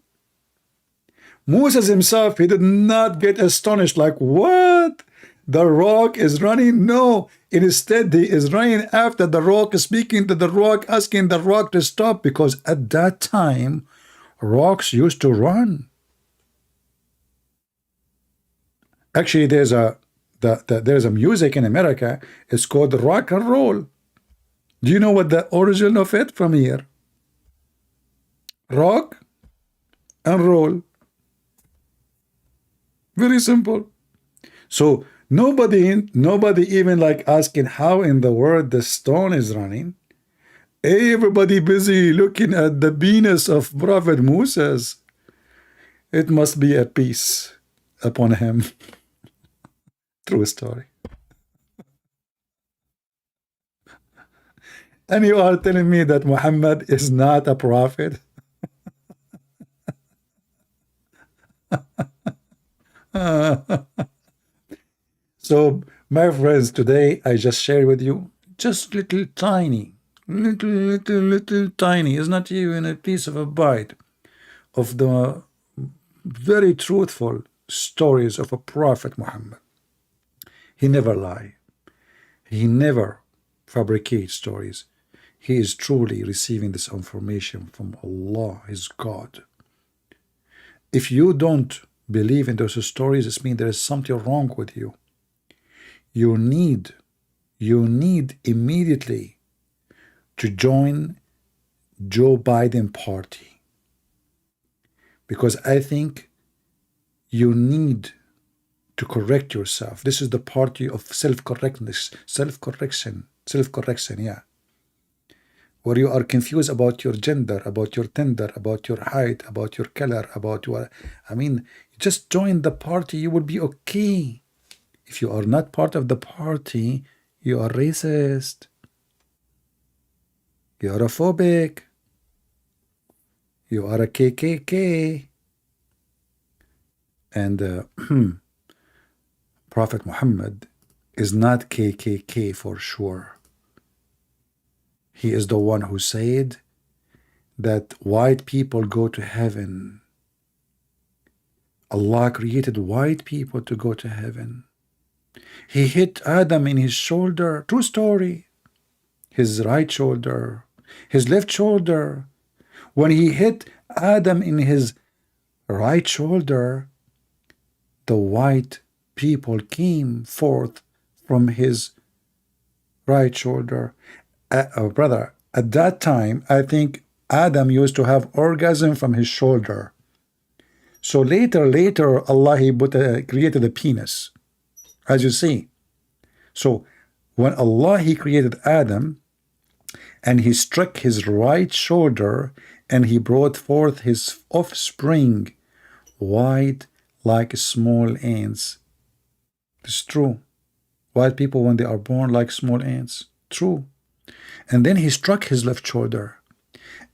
Moses himself, he did not get astonished, like, what? The rock is running? No. Instead, he is running after the rock, speaking to the rock, asking the rock to stop, because at that time, rocks used to run. Actually, there's a music in America. It's called rock and roll. Do you know what the origin of it from here? Rock and roll. Very simple. So nobody even like asking how in the world the stone is running. Everybody busy looking at the penis of Prophet Moses. It must be a peace upon him. True story. And you are telling me that Muhammad is not a prophet? So, my friends, today I just share with you just little tiny, it's not even a piece of a bite of the very truthful stories of a prophet Muhammad. He never lie. He never fabricates stories. He is truly receiving this information from Allah, his God. If you don't believe in those stories, it means there is something wrong with you. You need immediately to join Joe Biden party. Because I think you need to correct yourself. This is the party of self-correctness, self-correction, yeah. Where you are confused about your gender, about your gender, about your height, about your color, about your, I mean, just join the party, you will be okay. If you are not part of the party, you are racist. You are a phobic. You are a KKK. And Prophet Muhammad is not KKK for sure. He is the one who said that white people go to heaven. Allah created white people to go to heaven. He hit Adam in his shoulder. True story. His right shoulder. His left shoulder. When he hit Adam in his right shoulder, the white people came forth from his right shoulder. Brother, at that time, I think Adam used to have orgasm from his shoulder. So later, Allah he created a penis, as you see. So when Allah he created Adam, and he struck his right shoulder, and he brought forth his offspring, white like small ants. It's true. White people, when they are born, like small ants. True. And then he struck his left shoulder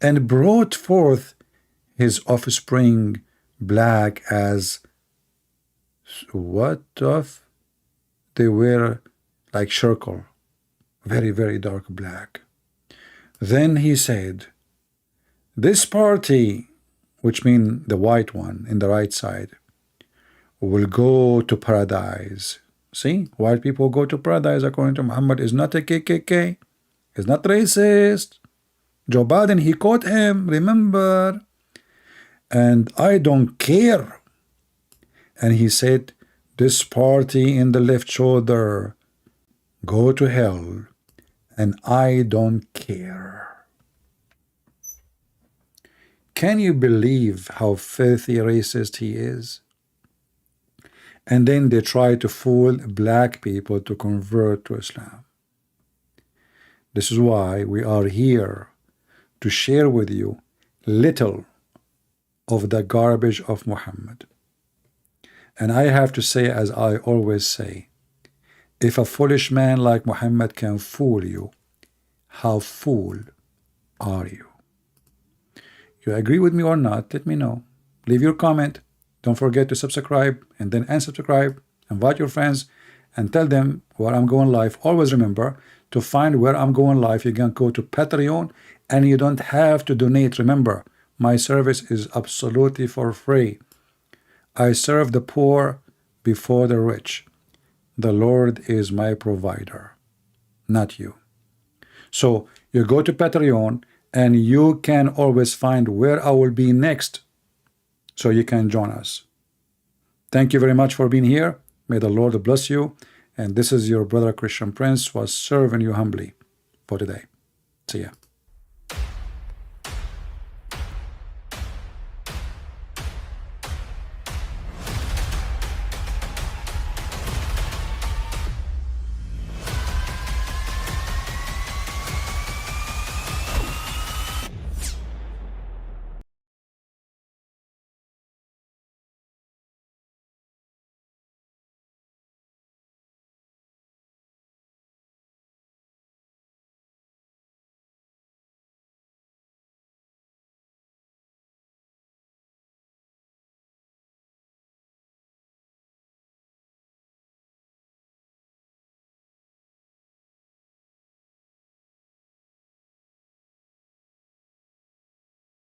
and brought forth his offspring, black as what of? They were like charcoal, very, very dark black. Then he said, this party, which means the white one in the right side, will go to paradise. See, white people go to paradise according to Muhammad. Is not a KKK. Is not racist. Joe Biden, he caught him, remember? And I don't care. And he said, this party in the left shoulder, go to hell. And I don't care. Can you believe how filthy racist he is? And then they try to fool black people to convert to Islam. This is why we are here to share with you little of the garbage of Muhammad. And I have to say, as I always say, if a foolish man like Muhammad can fool you, how fool are you? You agree with me or not? Let me know. Leave your comment. Don't forget to subscribe and then unsubscribe. Invite your friends and tell them where I'm going live. Always remember, to find where I'm going live, you can go to Patreon and you don't have to donate. Remember, my service is absolutely for free. I serve the poor before the rich. The Lord is my provider, not you. So you go to Patreon and you can always find where I will be next, so you can join us. Thank you very much for being here. May the Lord bless you. And this is your brother Christian Prince, was serving you humbly for today. See ya.